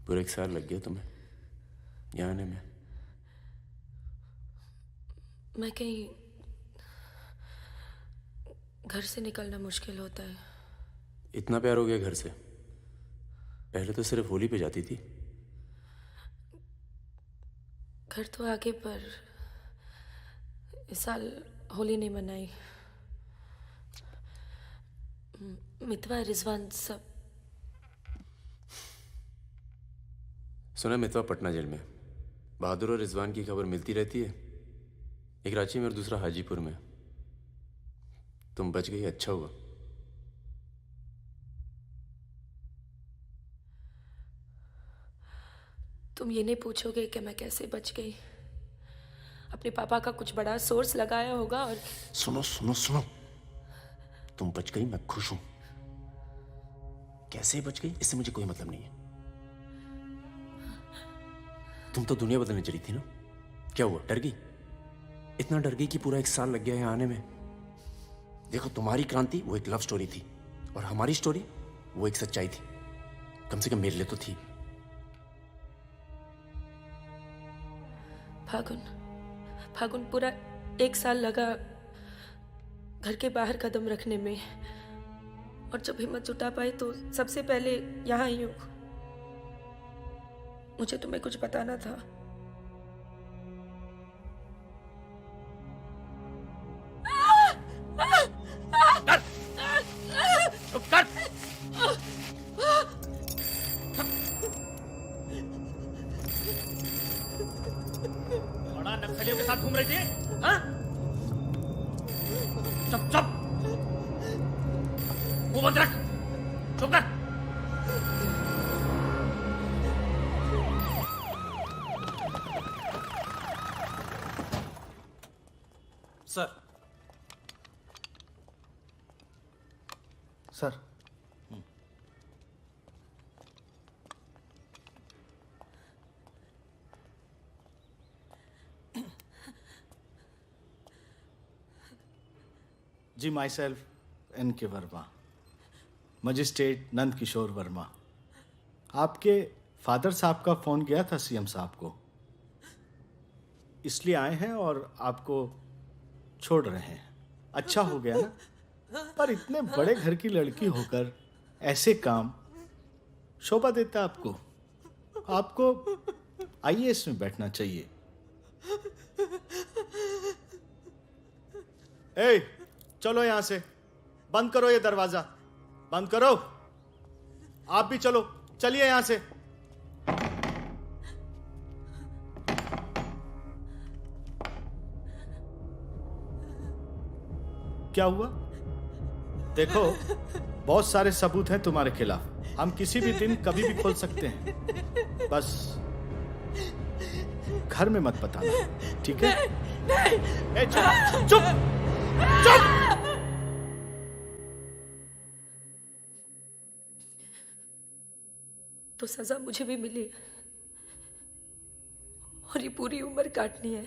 पूरे 1 साल लग गया तुम्हें यहाँ आने में? मैं कहीं घर से निकलना मुश्किल होता है। इतना प्यार हो गया घर से? पहले तो सिर्फ होली पे जाती थी। घर तो आगे, पर इस साल होली नहीं मनाई। मितवा, रिजवान सब। सुना मितवा पटना जेल में। बहादुर और रिजवान की खबर मिलती रहती है, एक रांची में और दूसरा हाजीपुर में। तुम बच गई, अच्छा हुआ। तुम ये नहीं पूछोगे कि मैं कैसे बच गई? अपने पापा का कुछ बड़ा सोर्स लगाया होगा और सुनो सुनो सुनो, तुम बच गई, मैं खुश हूं। कैसे बच गई इससे मुझे कोई मतलब नहीं है। तुम तो दुनिया बदलने चली थी ना, क्या हुआ, डर गई? इतना डर गई कि पूरा 1 साल लग गया यहाँ आने में। देखो, तुम्हारी क्रांति वो एक लव स्टोरी थी और हमारी स्टोरी वो एक सच्चाई थी। कम से कम मेरे लिए तो थी। फागुन पूरा 1 साल लगा घर के बाहर कदम रखने में, और जब हिम्मत जुटा पाई तो सबसे पहले यहाँ आई हूँ। मुझे तुम्हें कुछ बताना था। बड़ा नक्सलियों के साथ घूम रही थी, हाँ? चुप चुप, मुंह बंद रख, चुप कर। Sir, ji, myself NK Verma, magistrate Nand Kishore Verma. आपके फादर साहब का फोन गया था CM साहब को, इसलिए आए हैं और आपको छोड़ रहे हैं। अच्छा हो गया ना, पर इतने बड़े घर की लड़की होकर ऐसे काम शोभा देता आपको। आपको IAS में बैठना चाहिए। ए, चलो यहां से, बंद करो ये दरवाजा, बंद करो। आप भी चलो, चलिए यहां से। क्या हुआ? देखो, बहुत सारे सबूत हैं तुम्हारे खिलाफ। हम किसी भी दिन कभी भी खोल सकते हैं। बस घर में मत बताना, ठीक है? ए, चुप चुप चुप। तो सजा मुझे भी मिली है, और ये पूरी उम्र काटनी है।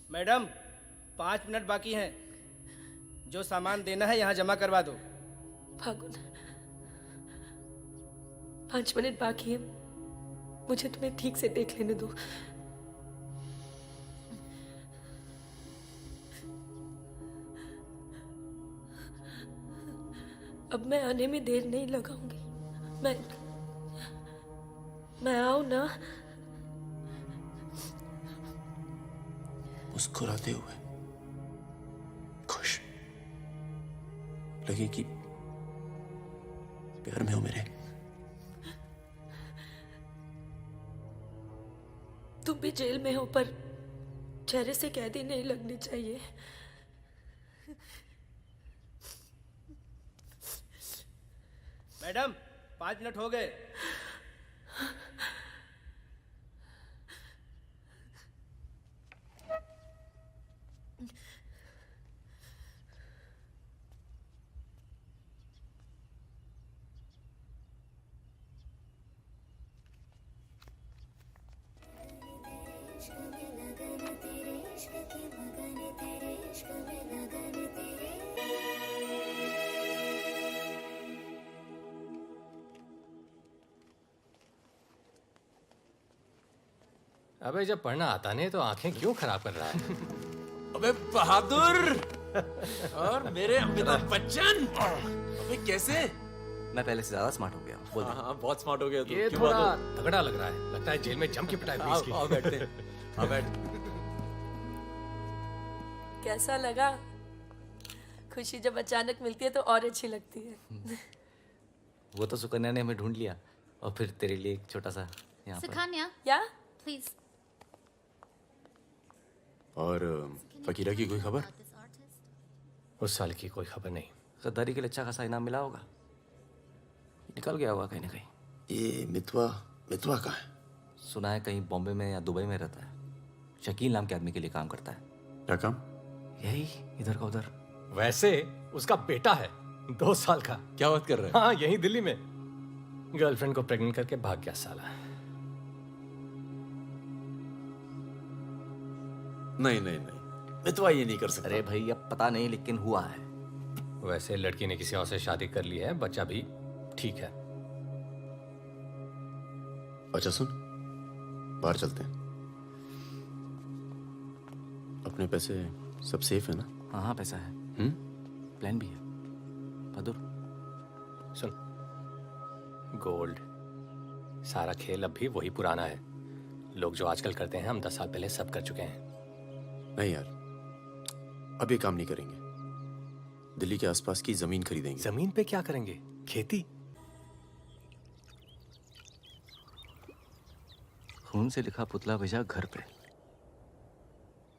मैडम, 5 मिनट बाकी हैं। जो सामान देना है यहाँ जमा करवा दो। फागुन, 5 मिनट बाकी है, मुझे तुम्हें ठीक से देख लेने दो। अब मैं आने में देर नहीं लगाऊंगी। मैं आऊं ना? मुस्कुराते हुए, खुश, लगे कि प्यार में हो मेरे। तुम भी जेल में हो, पर चेहरे से कैदी नहीं लगनी चाहिए। मैडम, 5 मिनट हो गए। अबे, जब पढ़ना आता नहीं तो आंखें क्यों खराब कर रहा है? अबे बहादुर और मेरे अमिताभ बच्चन, अबे कैसे? मैं पहले से ज्यादा स्मार्ट हो गया। बोल दे। हाँ, बहुत स्मार्ट हो गया तू। ये क्यों थोड़ा बहादुर? तगड़ा लग रहा है। लगता है जेल में जम की पिटाई हुई इसकी। आओ बैठते हैं। आओ बैठ। कैसा लगा? खुशी जब अचानक मिलती है तो और अच्छी लगती है। वो तो सुकन्या ने हमें ढूंढ लिया, और फिर तेरे लिए एक छोटा सा यहाँ पर। सुकन्या, या प्लीज। और फकीरा की कोई खबर? उस साल की कोई खबर नहीं। गद्दारी के लिए अच्छा खासा इनाम मिला होगा, निकल गया होगा कहीं ना कहीं। ये मितवा कहाँ है? सुना है कहीं बॉम्बे में या दुबई में रहता है। शकील नाम के आदमी के लिए काम करता है। क्या काम? यही इधर का उधर। वैसे उसका बेटा है, 2 साल का। क्या बात कर रहे हैं? हाँ, यहीं दिल्ली में। गर्लफ्रेंड को प्रेग्नेंट करके भाग गया साला। नहीं नहीं नहीं, मितवा ये नहीं कर सकता। अरे भाई अब पता नहीं, लेकिन हुआ है। वैसे लड़की ने किसी और से शादी कर ली है, बच्चा भी ठीक है। अच्छा सुन, बाहर चलते हैं। अपने पैसे सब सेफ है ना? हाँ हाँ, पैसा है। प्लान भी है। बहादुर सुन, गोल्ड सारा खेल अब भी वही पुराना है। लोग जो आजकल करते हैं, हम 10 साल पहले सब कर चुके हैं। नहीं यार, अब ये काम नहीं करेंगे। दिल्ली के आसपास की जमीन खरीदेंगे। जमीन पे क्या करेंगे? खेती? खून से लिखा पुतला भेजा घर पे।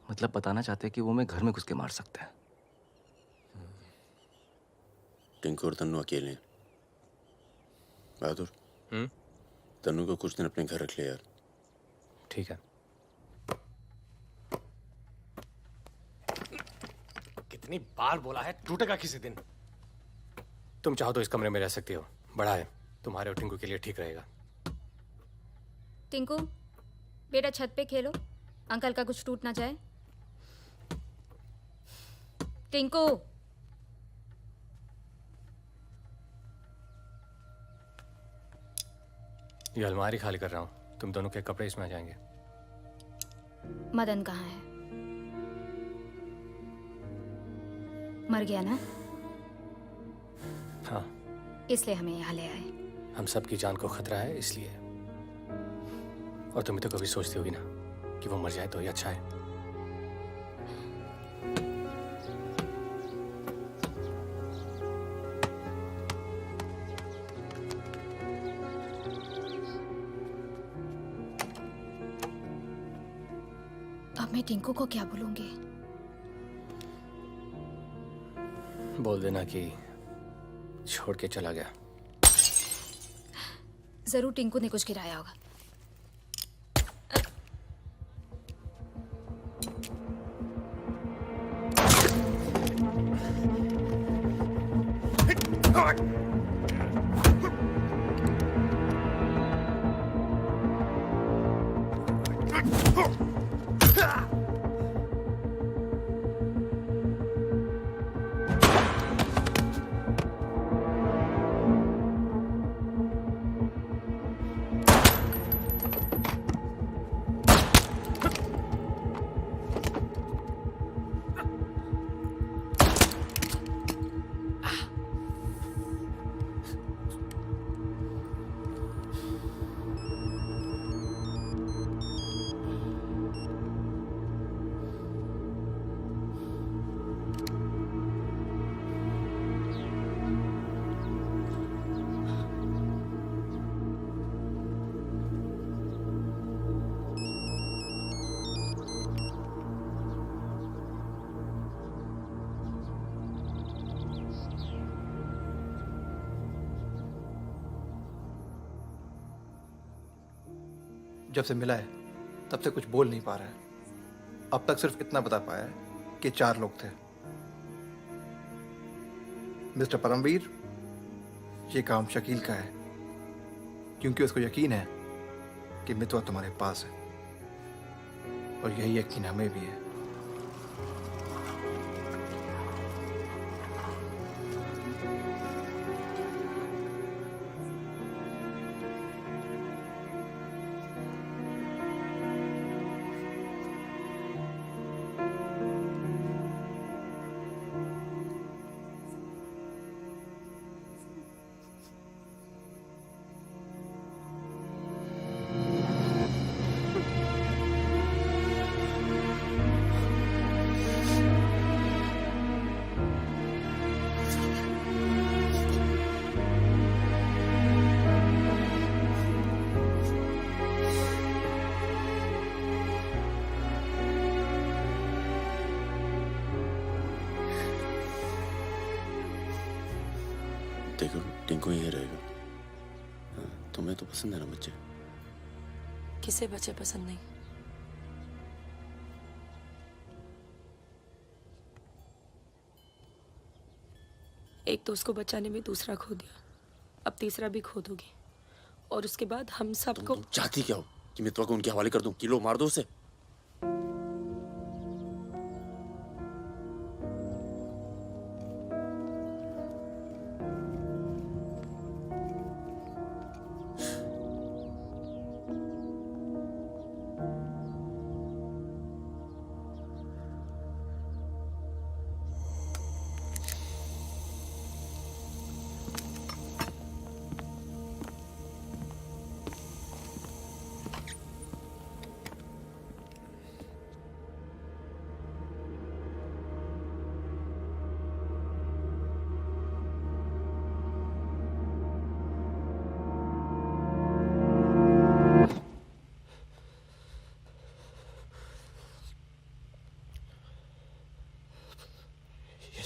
मतलब बताना चाहते कि वो मैं घर में घुस के मार सकते हैं। टिंकू और तन्नू अकेले हैं। बहादुर, तन्नू को कुछ दिन अपने घर रख ले यार। ठीक है। कितनी बार बोला है, टूटेगा किसी दिन। तुम चाहो तो इस कमरे में रह सकती हो, बड़ा है, तुम्हारे और टिंकू के लिए ठीक रहेगा। टिंकू बेटा छत पे खेलो, अंकल का कुछ टूट ना जाए। टिंकू ये अलमारी खाली कर रहा हूँ, तुम दोनों के कपड़े इसमें आ जाएंगे। मदन कहाँ है? मर गया ना? हाँ, इसलिए हमें यहाँ ले आए। हम सबकी जान को खतरा है इसलिए। और तुम तो कभी सोचती होगी ना कि वो मर जाए तो ही अच्छा है। अब मैं टिंकू को क्या बोलूंगी? बोल देना कि छोड़ के चला गया। जरूर टिंकू ने कुछ गिराया होगा। जब से मिला है तब से कुछ बोल नहीं पा रहा है। अब तक सिर्फ इतना बता पाया है कि 4 लोग थे। मिस्टर परमवीर, ये काम शकील का है, क्योंकि उसको यकीन है कि मितवा तुम्हारे पास है, और यही यकीन हमें भी है। देखो, टिंकू यही रहेगा। हाँ, तुम्हें तो पसंद है ना बच्चे? किसे बच्चे पसंद नहीं? एक दोस्त को बचाने में दूसरा खो दिया, अब तीसरा भी खो दोगी, और उसके बाद हम सबको। चाहती क्या हो कि मैं तो उनके हवाले कर दूं? किलो मार दो उसे।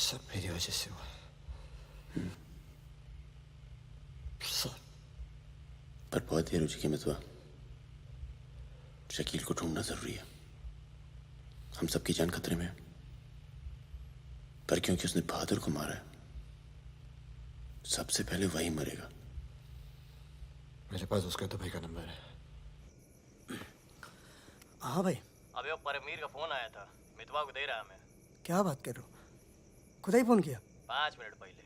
सब मेरी वजह से हुआ। सब। पर बहुत देर हो चुकी है मितवा। शकील को ढूंढना जरूरी है। हम सबकी जान खतरे में है, पर क्योंकि उसने बहादुर को मारा है, सबसे पहले वही मरेगा। मेरे पास उसका दुबई का नंबर है। हाँ भाई। अबे वो परमीर का फोन आया था, मितवा को दे रहा मैं। क्या बात कर रहे हो? खुदा ही फोन किया? 5 मिनट पहले।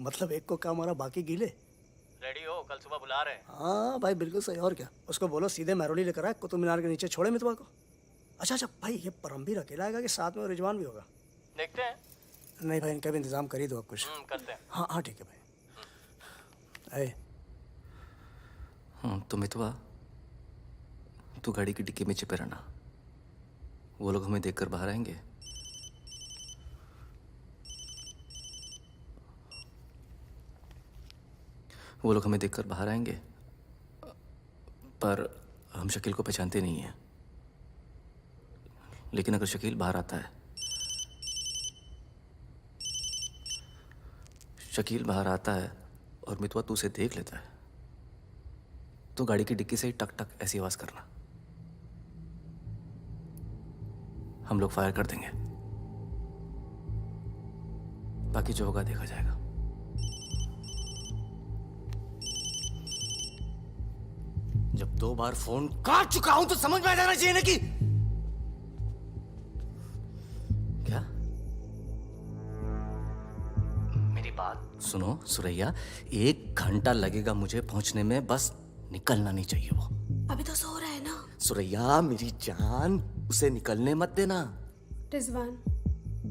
मतलब एक को काम आ रहा, बाकी गीले। रेडी हो, कल सुबह बुला रहे हैं। हाँ भाई बिल्कुल सही। और क्या, उसको बोलो सीधे मैरोली लेकर आए, कुतुब मीनार के नीचे छोड़े मितवा को। अच्छा भाई, ये परमवीर अकेला आएगा कि साथ में रिजवान भी होगा? देखते हैं। नहीं भाई, इनका भी इंतजाम कर ही दो आप कुछ। करते हैं। हाँ हाँ ठीक है भाई। तो मितवा, तू गाड़ी की डिक्की में छिपे रहना। वो लोग हमें देखकर बाहर आएंगे। वो लोग हमें देखकर बाहर आएंगे, पर हम शकील को पहचानते नहीं हैं। लेकिन अगर शकील बाहर आता है, शकील बाहर आता है और मितवा तू उसे देख लेता है, तो गाड़ी की डिक्की से ही टक टक ऐसी आवाज करना। हम लोग फायर कर देंगे, बाकी जो होगा देखा जाएगा। जब 2 बार फोन काट चुका हूं तो समझ में आ जाना चाहिए ना कि क्या। मेरी बात सुनो सुरैया, 1 घंटा लगेगा मुझे पहुंचने में, बस निकलना नहीं चाहिए वो। अभी तो सो रहा है ना। सुरैया मेरी जान, उसे निकलने मत देना। रिजवान,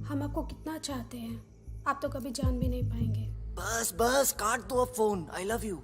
हम आपको कितना चाहते हैं, आप तो कभी जान भी नहीं पाएंगे। बस बस काट दो अब फोन। I love you.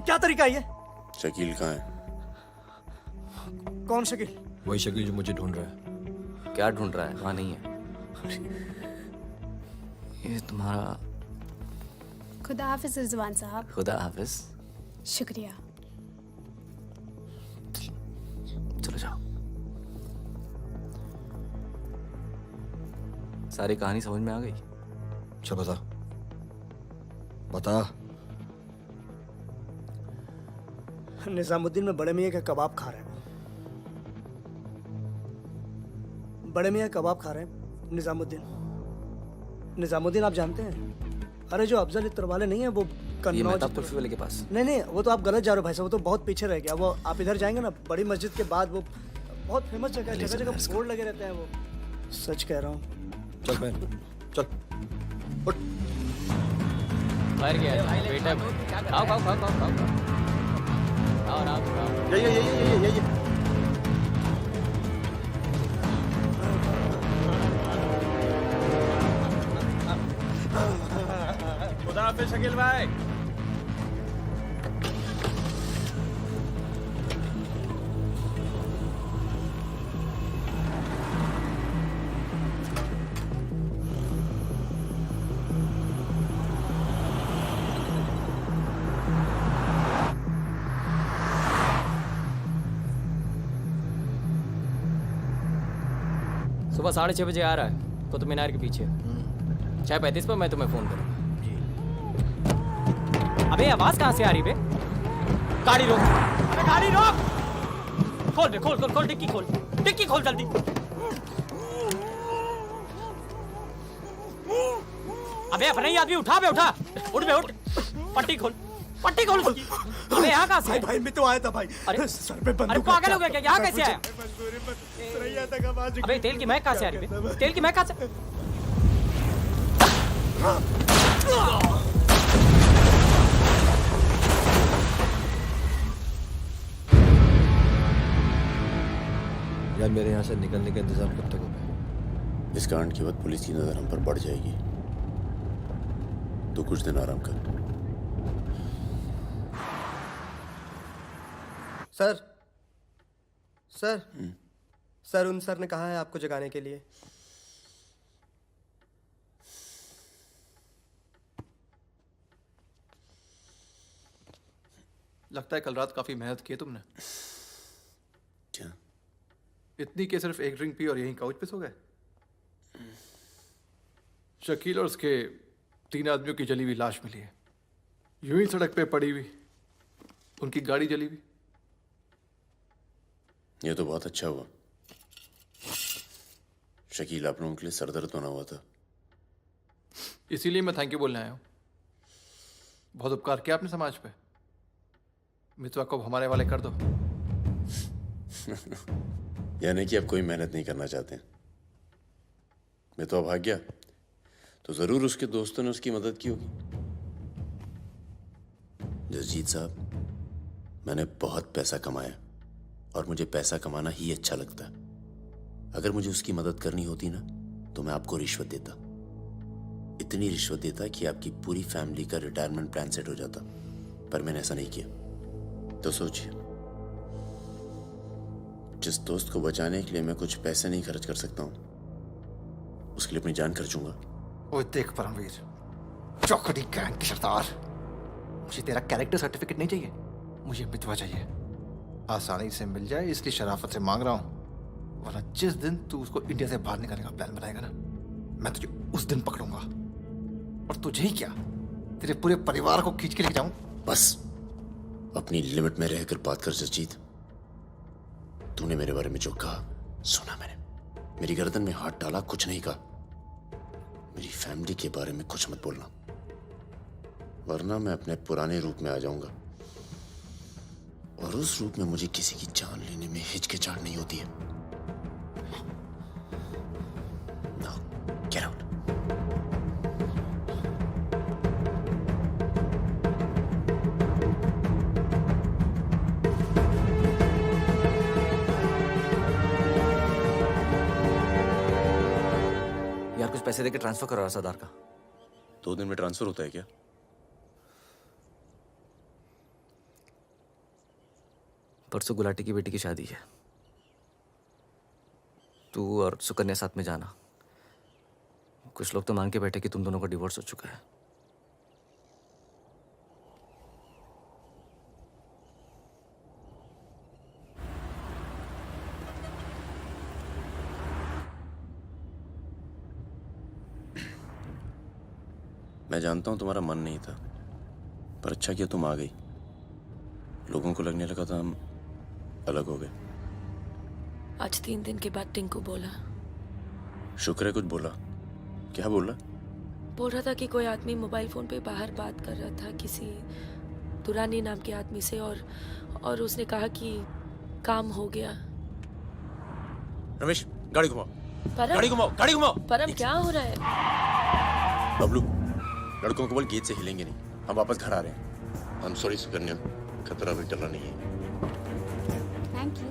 क्या तरीका है ये? शकील कहाँ है? कौन शकील? वही शकील जो मुझे ढूंढ रहा है। क्या ढूंढ रहा है? वहां नहीं है। ये तुम्हारा। खुदा हाफिज रिजवान साहब। खुदा हाफिज। शुक्रिया। चलो जाओ। सारी कहानी समझ में आ गई? अच्छा बता बता। निजामुद्दीन में बड़े मियाँ का कबाब खा रहे हैं। बड़े मियाँ कबाब खा रहे हैं। निजामुद्दीन आप जानते हैं? अरे जो अफजल इत्र वाले नहीं है वो कन्नौज वाले के पास। नहीं वो तो आप गलत जा रहे हो भाई साहब, वो तो बहुत पीछे रह गया। वो आप इधर जाएंगे ना, बड़ी मस्जिद के बाद वो बहुत फेमस जगह है, जगह जगह बोर्ड लगे रहते हैं। वो सच कह रहा हूँ। चल बहन चल उठ। फायर किया है बेटा। खाओ खाओ खाओ खाओ खाओ। ये खुदा हाफिज शकील भाई। सुबह 6:30 बजे आ रहा है कुतुब मीनार के पीछे 6:35 पर मैं तुम्हें फोन करूँगा। अबे आवाज कहाँ से आ रही बे? गाड़ी रोक, अबे गाड़ी रोक। खोल बे, खोल खोल खोल, डिक्की खोल जल्दी। अबे अपने ही आदमी उठा बे, उठा, उठ बे उठ, पट्टी खोल उसकी। अबे यहाँ कहाँ से? भाई मैं तो आया था भाई। अरे सर पे बंदूक। अरे पागल हो गया क्या? यहाँ कैसे आया? अबे अबे तेल की महक कहाँ से आ रही बे? तेल की महक कहाँ से? यार मेरे यहाँ से निकलने का इंतजाम कब तक होगा? इस कांड के बाद पुलिस की नजर हम पर बढ़ जाएगी, तो कुछ दिन आराम कर। सर सर सर उन सर ने कहा है आपको जगाने के लिए। लगता है कल रात काफी मेहनत की है तुमने। क्या? इतनी कि सिर्फ एक ड्रिंक पी और यहीं काउच पे सो गए? शकील और उसके 3 आदमियों की जली हुई लाश मिली है, यूं ही सड़क पे पड़ी हुई, उनकी गाड़ी जली हुई। ये तो बहुत अच्छा हुआ। शकील आप लोगों के लिए सरदर्द बना हुआ था। इसीलिए मैं थैंक यू बोलने आया हूँ। बहुत उपकार किया आपने समाज पे। मितवा को हमारे वाले कर दो। यानी कि आप कोई मेहनत नहीं करना चाहते। मितवा भाग गया तो जरूर उसके दोस्तों ने उसकी मदद की होगी। जसजीत साहब, मैंने बहुत पैसा कमाया और मुझे पैसा कमाना ही अच्छा लगता है। अगर मुझे उसकी मदद करनी होती ना तो मैं आपको रिश्वत देता, इतनी रिश्वत देता कि आपकी पूरी फैमिली का रिटायरमेंट प्लान सेट हो जाता, पर मैंने ऐसा नहीं किया। तो सोचिए, जिस दोस्त को बचाने के लिए मैं कुछ पैसे नहीं खर्च कर सकता हूं, उसके लिए अपनी जान खर्चूंगा। ओए देख परमवीर, चौकड़ी गैंग की सरदार, मुझे तेरा कैरेक्टर सर्टिफिकेट नहीं चाहिए, मुझे मितवा चाहिए। आसानी से मिल जाए इसकी शराफत से मांग रहा हूं, वरना जिस दिन तू उसको इंडिया से बाहर निकालने का प्लान बनाएगा ना, मैं तुझे उस दिन पकड़ूंगा। और तुझे ही क्या, तेरे पूरे परिवार को खींच के लेके जाऊं। बस अपनी लिमिट में रहकर बात कर जसजीत। तूने मेरे बारे में जो कहा सुना मैंने, मेरी गर्दन में हाथ डाला, कुछ नहीं कहा। मेरी फैमिली के बारे में कुछ मत बोलना, वरना मैं अपने पुराने रूप में आ जाऊंगा, और उस रूप में मुझे किसी की जान लेने में हिचकिचाहट नहीं होती है। Now, get out. यार कुछ पैसे देके ट्रांसफर करो सरदार का। 2 दिन में ट्रांसफर होता है क्या? परसों गुलाटी की बेटी की शादी है, तू और सुकन्या साथ में जाना। कुछ लोग तो मान के बैठे कि तुम दोनों का डिवोर्स हो चुका है। मैं जानता हूं तुम्हारा मन नहीं था, पर अच्छा किया तुम आ गई। लोगों को लगने लगा था हम अलग हो गए। आज 3 दिन के बाद टिंकू बोला। शुक्र है कुछ बोला। क्या बोला? बोल रहा था कि कोई आदमी मोबाइल फोन पे बाहर बात कर रहा था किसी दुरानी नाम के आदमी से, और उसने कहा कि काम हो गया। रमेश गाड़ी घुमाओ, परम, गाड़ी घुमाओ, गाड़ी घुमाओ। परम क्या हो रहा है? बबलू, लड़कों को बोल गेट से हिलेंगे नहीं, हम वापस घर आ रहे हैं। हम सॉरी सुकन्या, खतरा भी टला नहीं है। Thank you.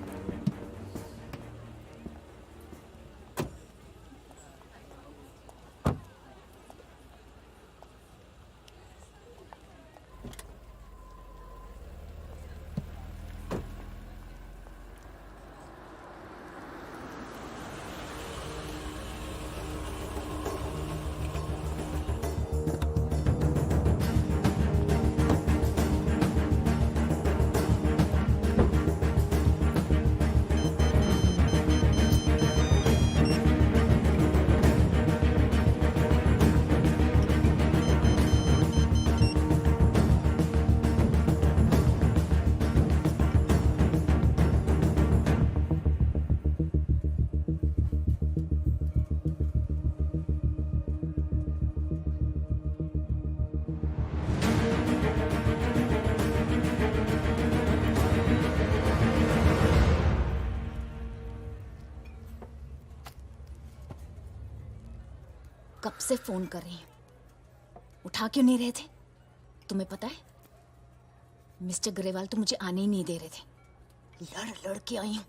कब से फोन कर रही हूं, उठा क्यों नहीं रहे थे? तुम्हें पता है मिस्टर ग्रेवाल तो मुझे आने ही नहीं दे रहे थे। लड़ लड़ के आई हूं।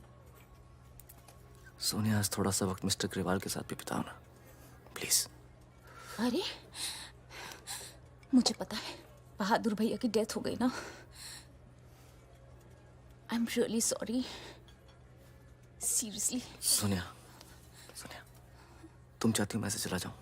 सोनिया, आज थोड़ा सा वक्त मिस्टर ग्रेवाल के साथ भी बिताओ ना, प्लीज। अरे मुझे पता है बहादुर भैया की डेथ हो गई ना। I am really sorry, seriously. Sonia, Sonia, तुम चाहती हो मैं ऐसे चला जाऊं?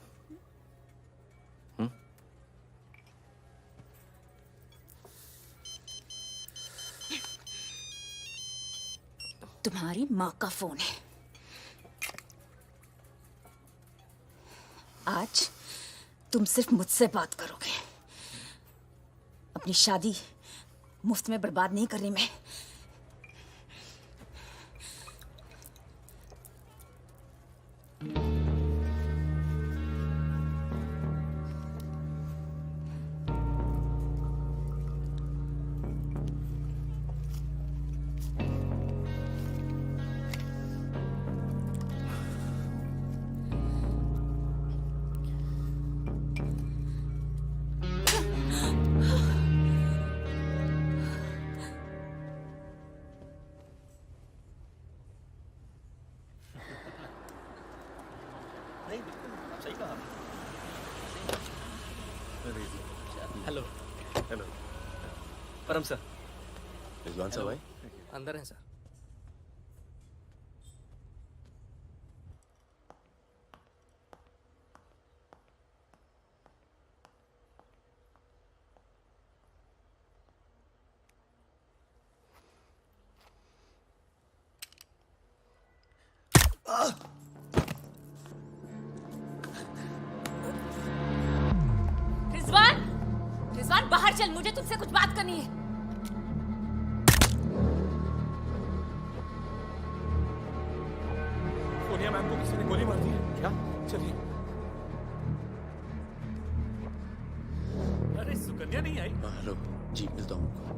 तुम्हारी माँ का फोन है। आज तुम सिर्फ मुझसे बात करोगे। अपनी शादी मुफ्त में बर्बाद नहीं कर रही मैं। हेलो हेलो परम सर। रिजवान साहब आए? अंदर है सर। रिजवान, रिजवान बाहर चल, मुझे तुझसे कुछ बात करनी है। सोनिया मैम को किसी ने गोली मार दी है। क्या? चलिए। अरे सुकन्या नहीं आई? हेलो जी, मिलता हूँ।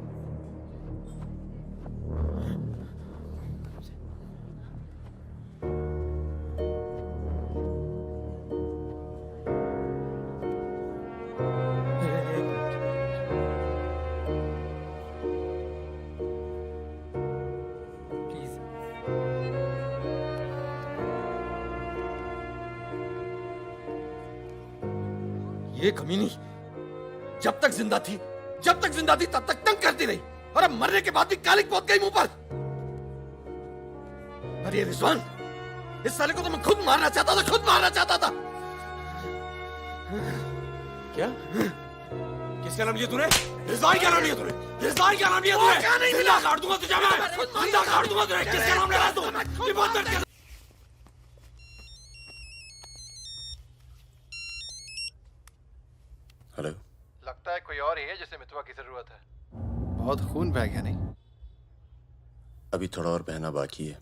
ये कमीनी जब तक जिंदा थी तब तक तंग करती रही, और अब मरने के बाद भी कालिक पहुंच गई मुंह पर। अरे रिजवान, इस साले को तो मैं खुद मारना चाहता था। क्या? किसका नाम लिया तूने? रिजवान क्या नाम लिया तूने? क्या नहीं मिला? काट दूंगा तुझे मैं। जिंदा काट दूंगा तुझे। किसका नाम ले रहा तू? ये बहुत दर्द। हेलो। लगता है कोई और ही है जिसे मितवा की जरूरत है। बहुत खून बह गया नहीं? अभी थोड़ा और बहना बाकी है।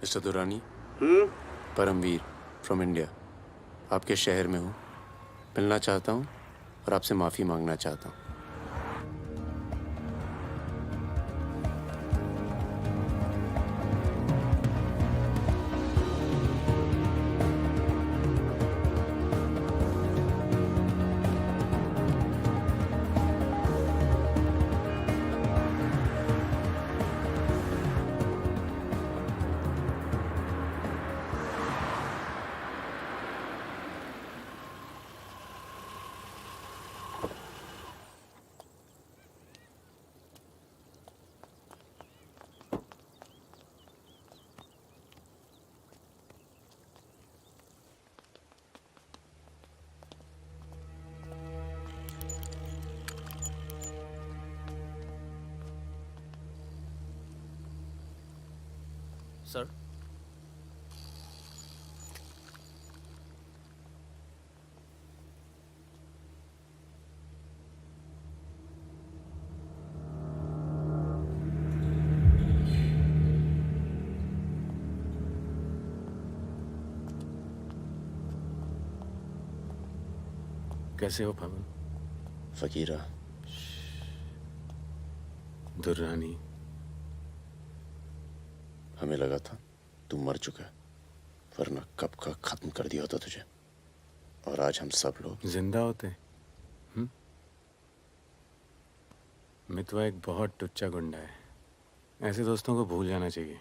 Mister Durrani, Paramvir from India, आपके शहर में हूँ, मिलना चाहता हूँ और आपसे माफ़ी मांगना चाहता हूँ। सर। कैसे हो फागुन? फकीरा, दुर्रानी, हमें लगा था तू मर चुका है, वरना कब का खत्म कर दिया होता तुझे। और आज हम सब लोग जिंदा होते। मितवा एक बहुत टुच्चा गुंडा है, ऐसे दोस्तों को भूल जाना चाहिए।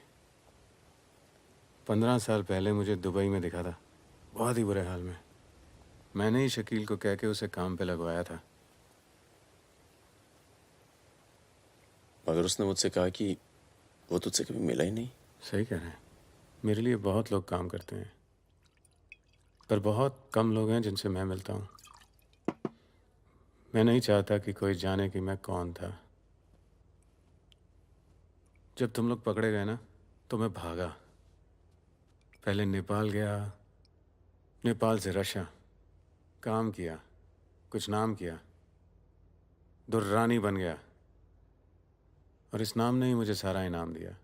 15 साल पहले मुझे दुबई में दिखा था, बहुत ही बुरे हाल में। मैंने ही शकील को कह के उसे काम पे लगवाया था। मगर उसने मुझसे कहा कि वो तुझसे कभी मिला ही नहीं। सही कह रहे हैं, मेरे लिए बहुत लोग काम करते हैं, पर बहुत कम लोग हैं जिनसे मैं मिलता हूँ। मैं नहीं चाहता कि कोई जाने कि मैं कौन था। जब तुम लोग पकड़े गए ना, तो मैं भागा। पहले नेपाल गया, नेपाल से रशिया, काम किया, कुछ नाम किया, दुर्रानी बन गया, और इस नाम ने ही मुझे सारा इनाम दिया।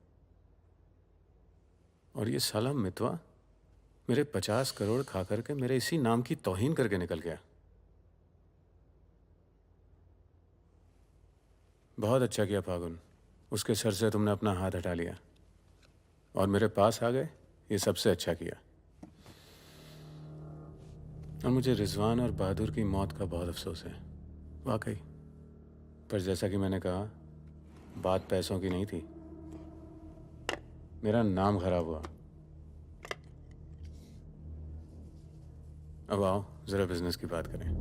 और ये साला मितवा मेरे 50 करोड़ खा करके मेरे इसी नाम की तौहीन करके निकल गया। बहुत अच्छा किया फागुन, उसके सर से तुमने अपना हाथ हटा लिया और मेरे पास आ गए, ये सबसे अच्छा किया। और मुझे रिजवान और बहादुर की मौत का बहुत अफसोस है, वाकई। पर जैसा कि मैंने कहा, बात पैसों की नहीं थी, मेरा नाम खराब हुआ। अब आओ जरा बिजनेस की बात करें।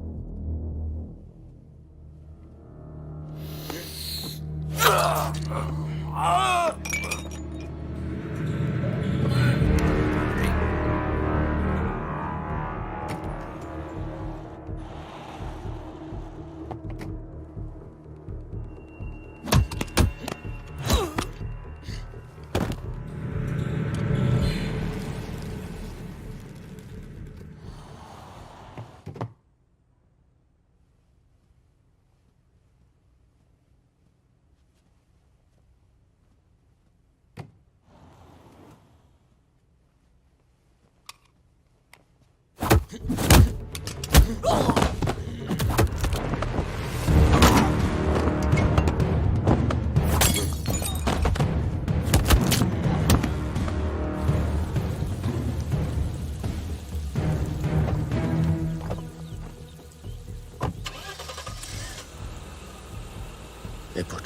एयरपोर्ट।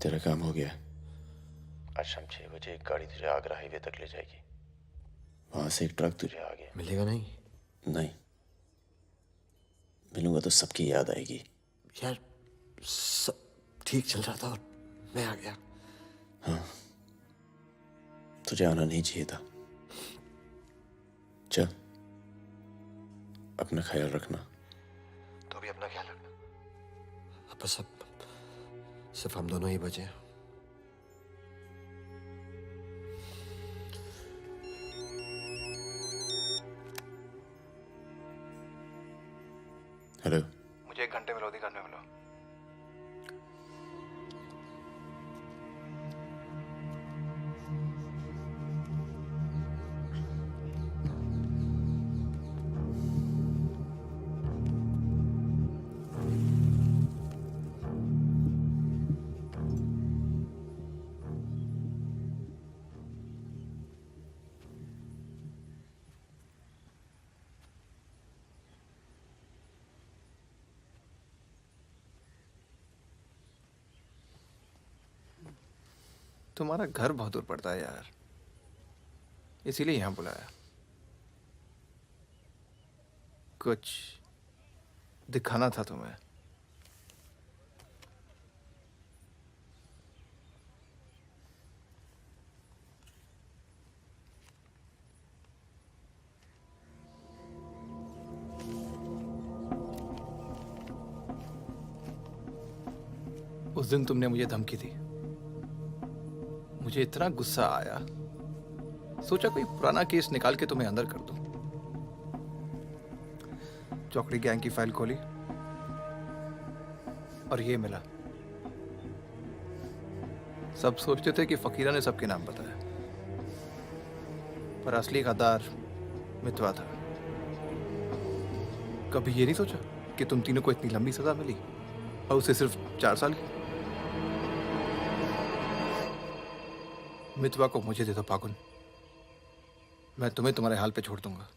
तेरा काम हो गया। आज शाम 6 बजे एक गाड़ी तुझे आगरा हाईवे तक ले जाएगी। वहां से एक ट्रक तुझे आगे मिलेगा नहीं? नहीं, मिलूंगा तो सबकी याद आएगी। यार सब ठीक चल रहा था और मैं आ गया। हाँ, तुझे आना नहीं चाहिए था। चल, अपना ख्याल रखना। तो भी अपना ख्याल रखना। अब बस सिर्फ हम दोनों ही बचे हैं। हेलो, मुझे 1 घंटे में लोधी घर में मिलो। तुम्हारा घर बहुत दूर पड़ता है यार, इसीलिए यहाँ बुलाया। कुछ दिखाना था तुम्हें। उस दिन तुमने मुझे धमकी दी, मुझे इतना गुस्सा आया, सोचा कोई पुराना केस निकाल के तुम्हें अंदर कर दूं। चौकड़ी गैंग की फाइल खोली और ये मिला। सब सोचते थे कि फकीरा ने सबके नाम बताया, पर असली गद्दार मितवा था। कभी ये नहीं सोचा कि तुम तीनों को इतनी लंबी सजा मिली और उसे सिर्फ 4 साल की। मितवा को मुझे दे दो फागुन, मैं तुम्हें तुम्हारे हाल पे छोड़ दूंगा।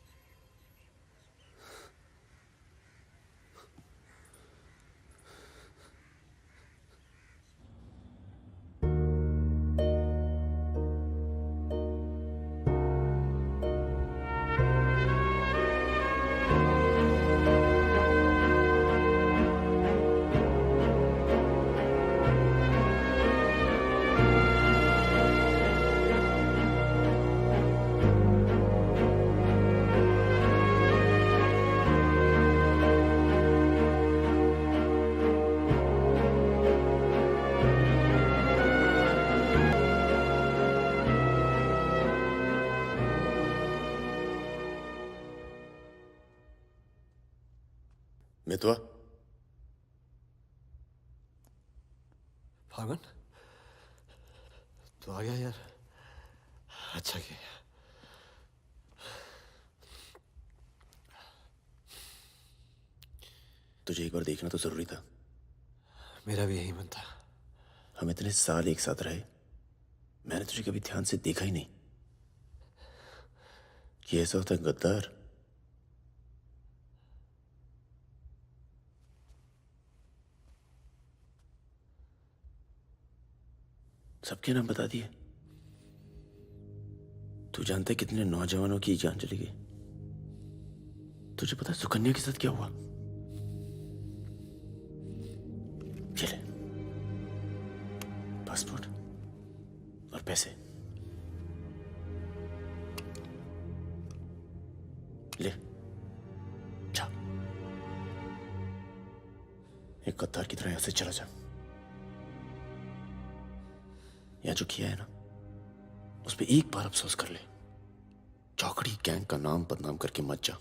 मितवा, फागुन तो आ गया यार, अच्छा किया। तुझे एक बार देखना तो जरूरी था। मेरा भी यही मन था। हम इतने साल एक साथ रहे, मैंने तुझे कभी ध्यान से देखा ही नहीं। ये ऐसा होता है गद्दार। सबके नाम बता दिए। तू जानता है कितने नौजवानों की जान चली गई? तुझे पता है सुकन्या के साथ क्या हुआ? ये ले, पासपोर्ट और पैसे ले, जा। एक गद्दार की तरह यहां से चला जा। या जो किया है ना, उस पे एक बार अफसोस कर ले। चौकड़ी गैंग का नाम बदनाम करके मत जा।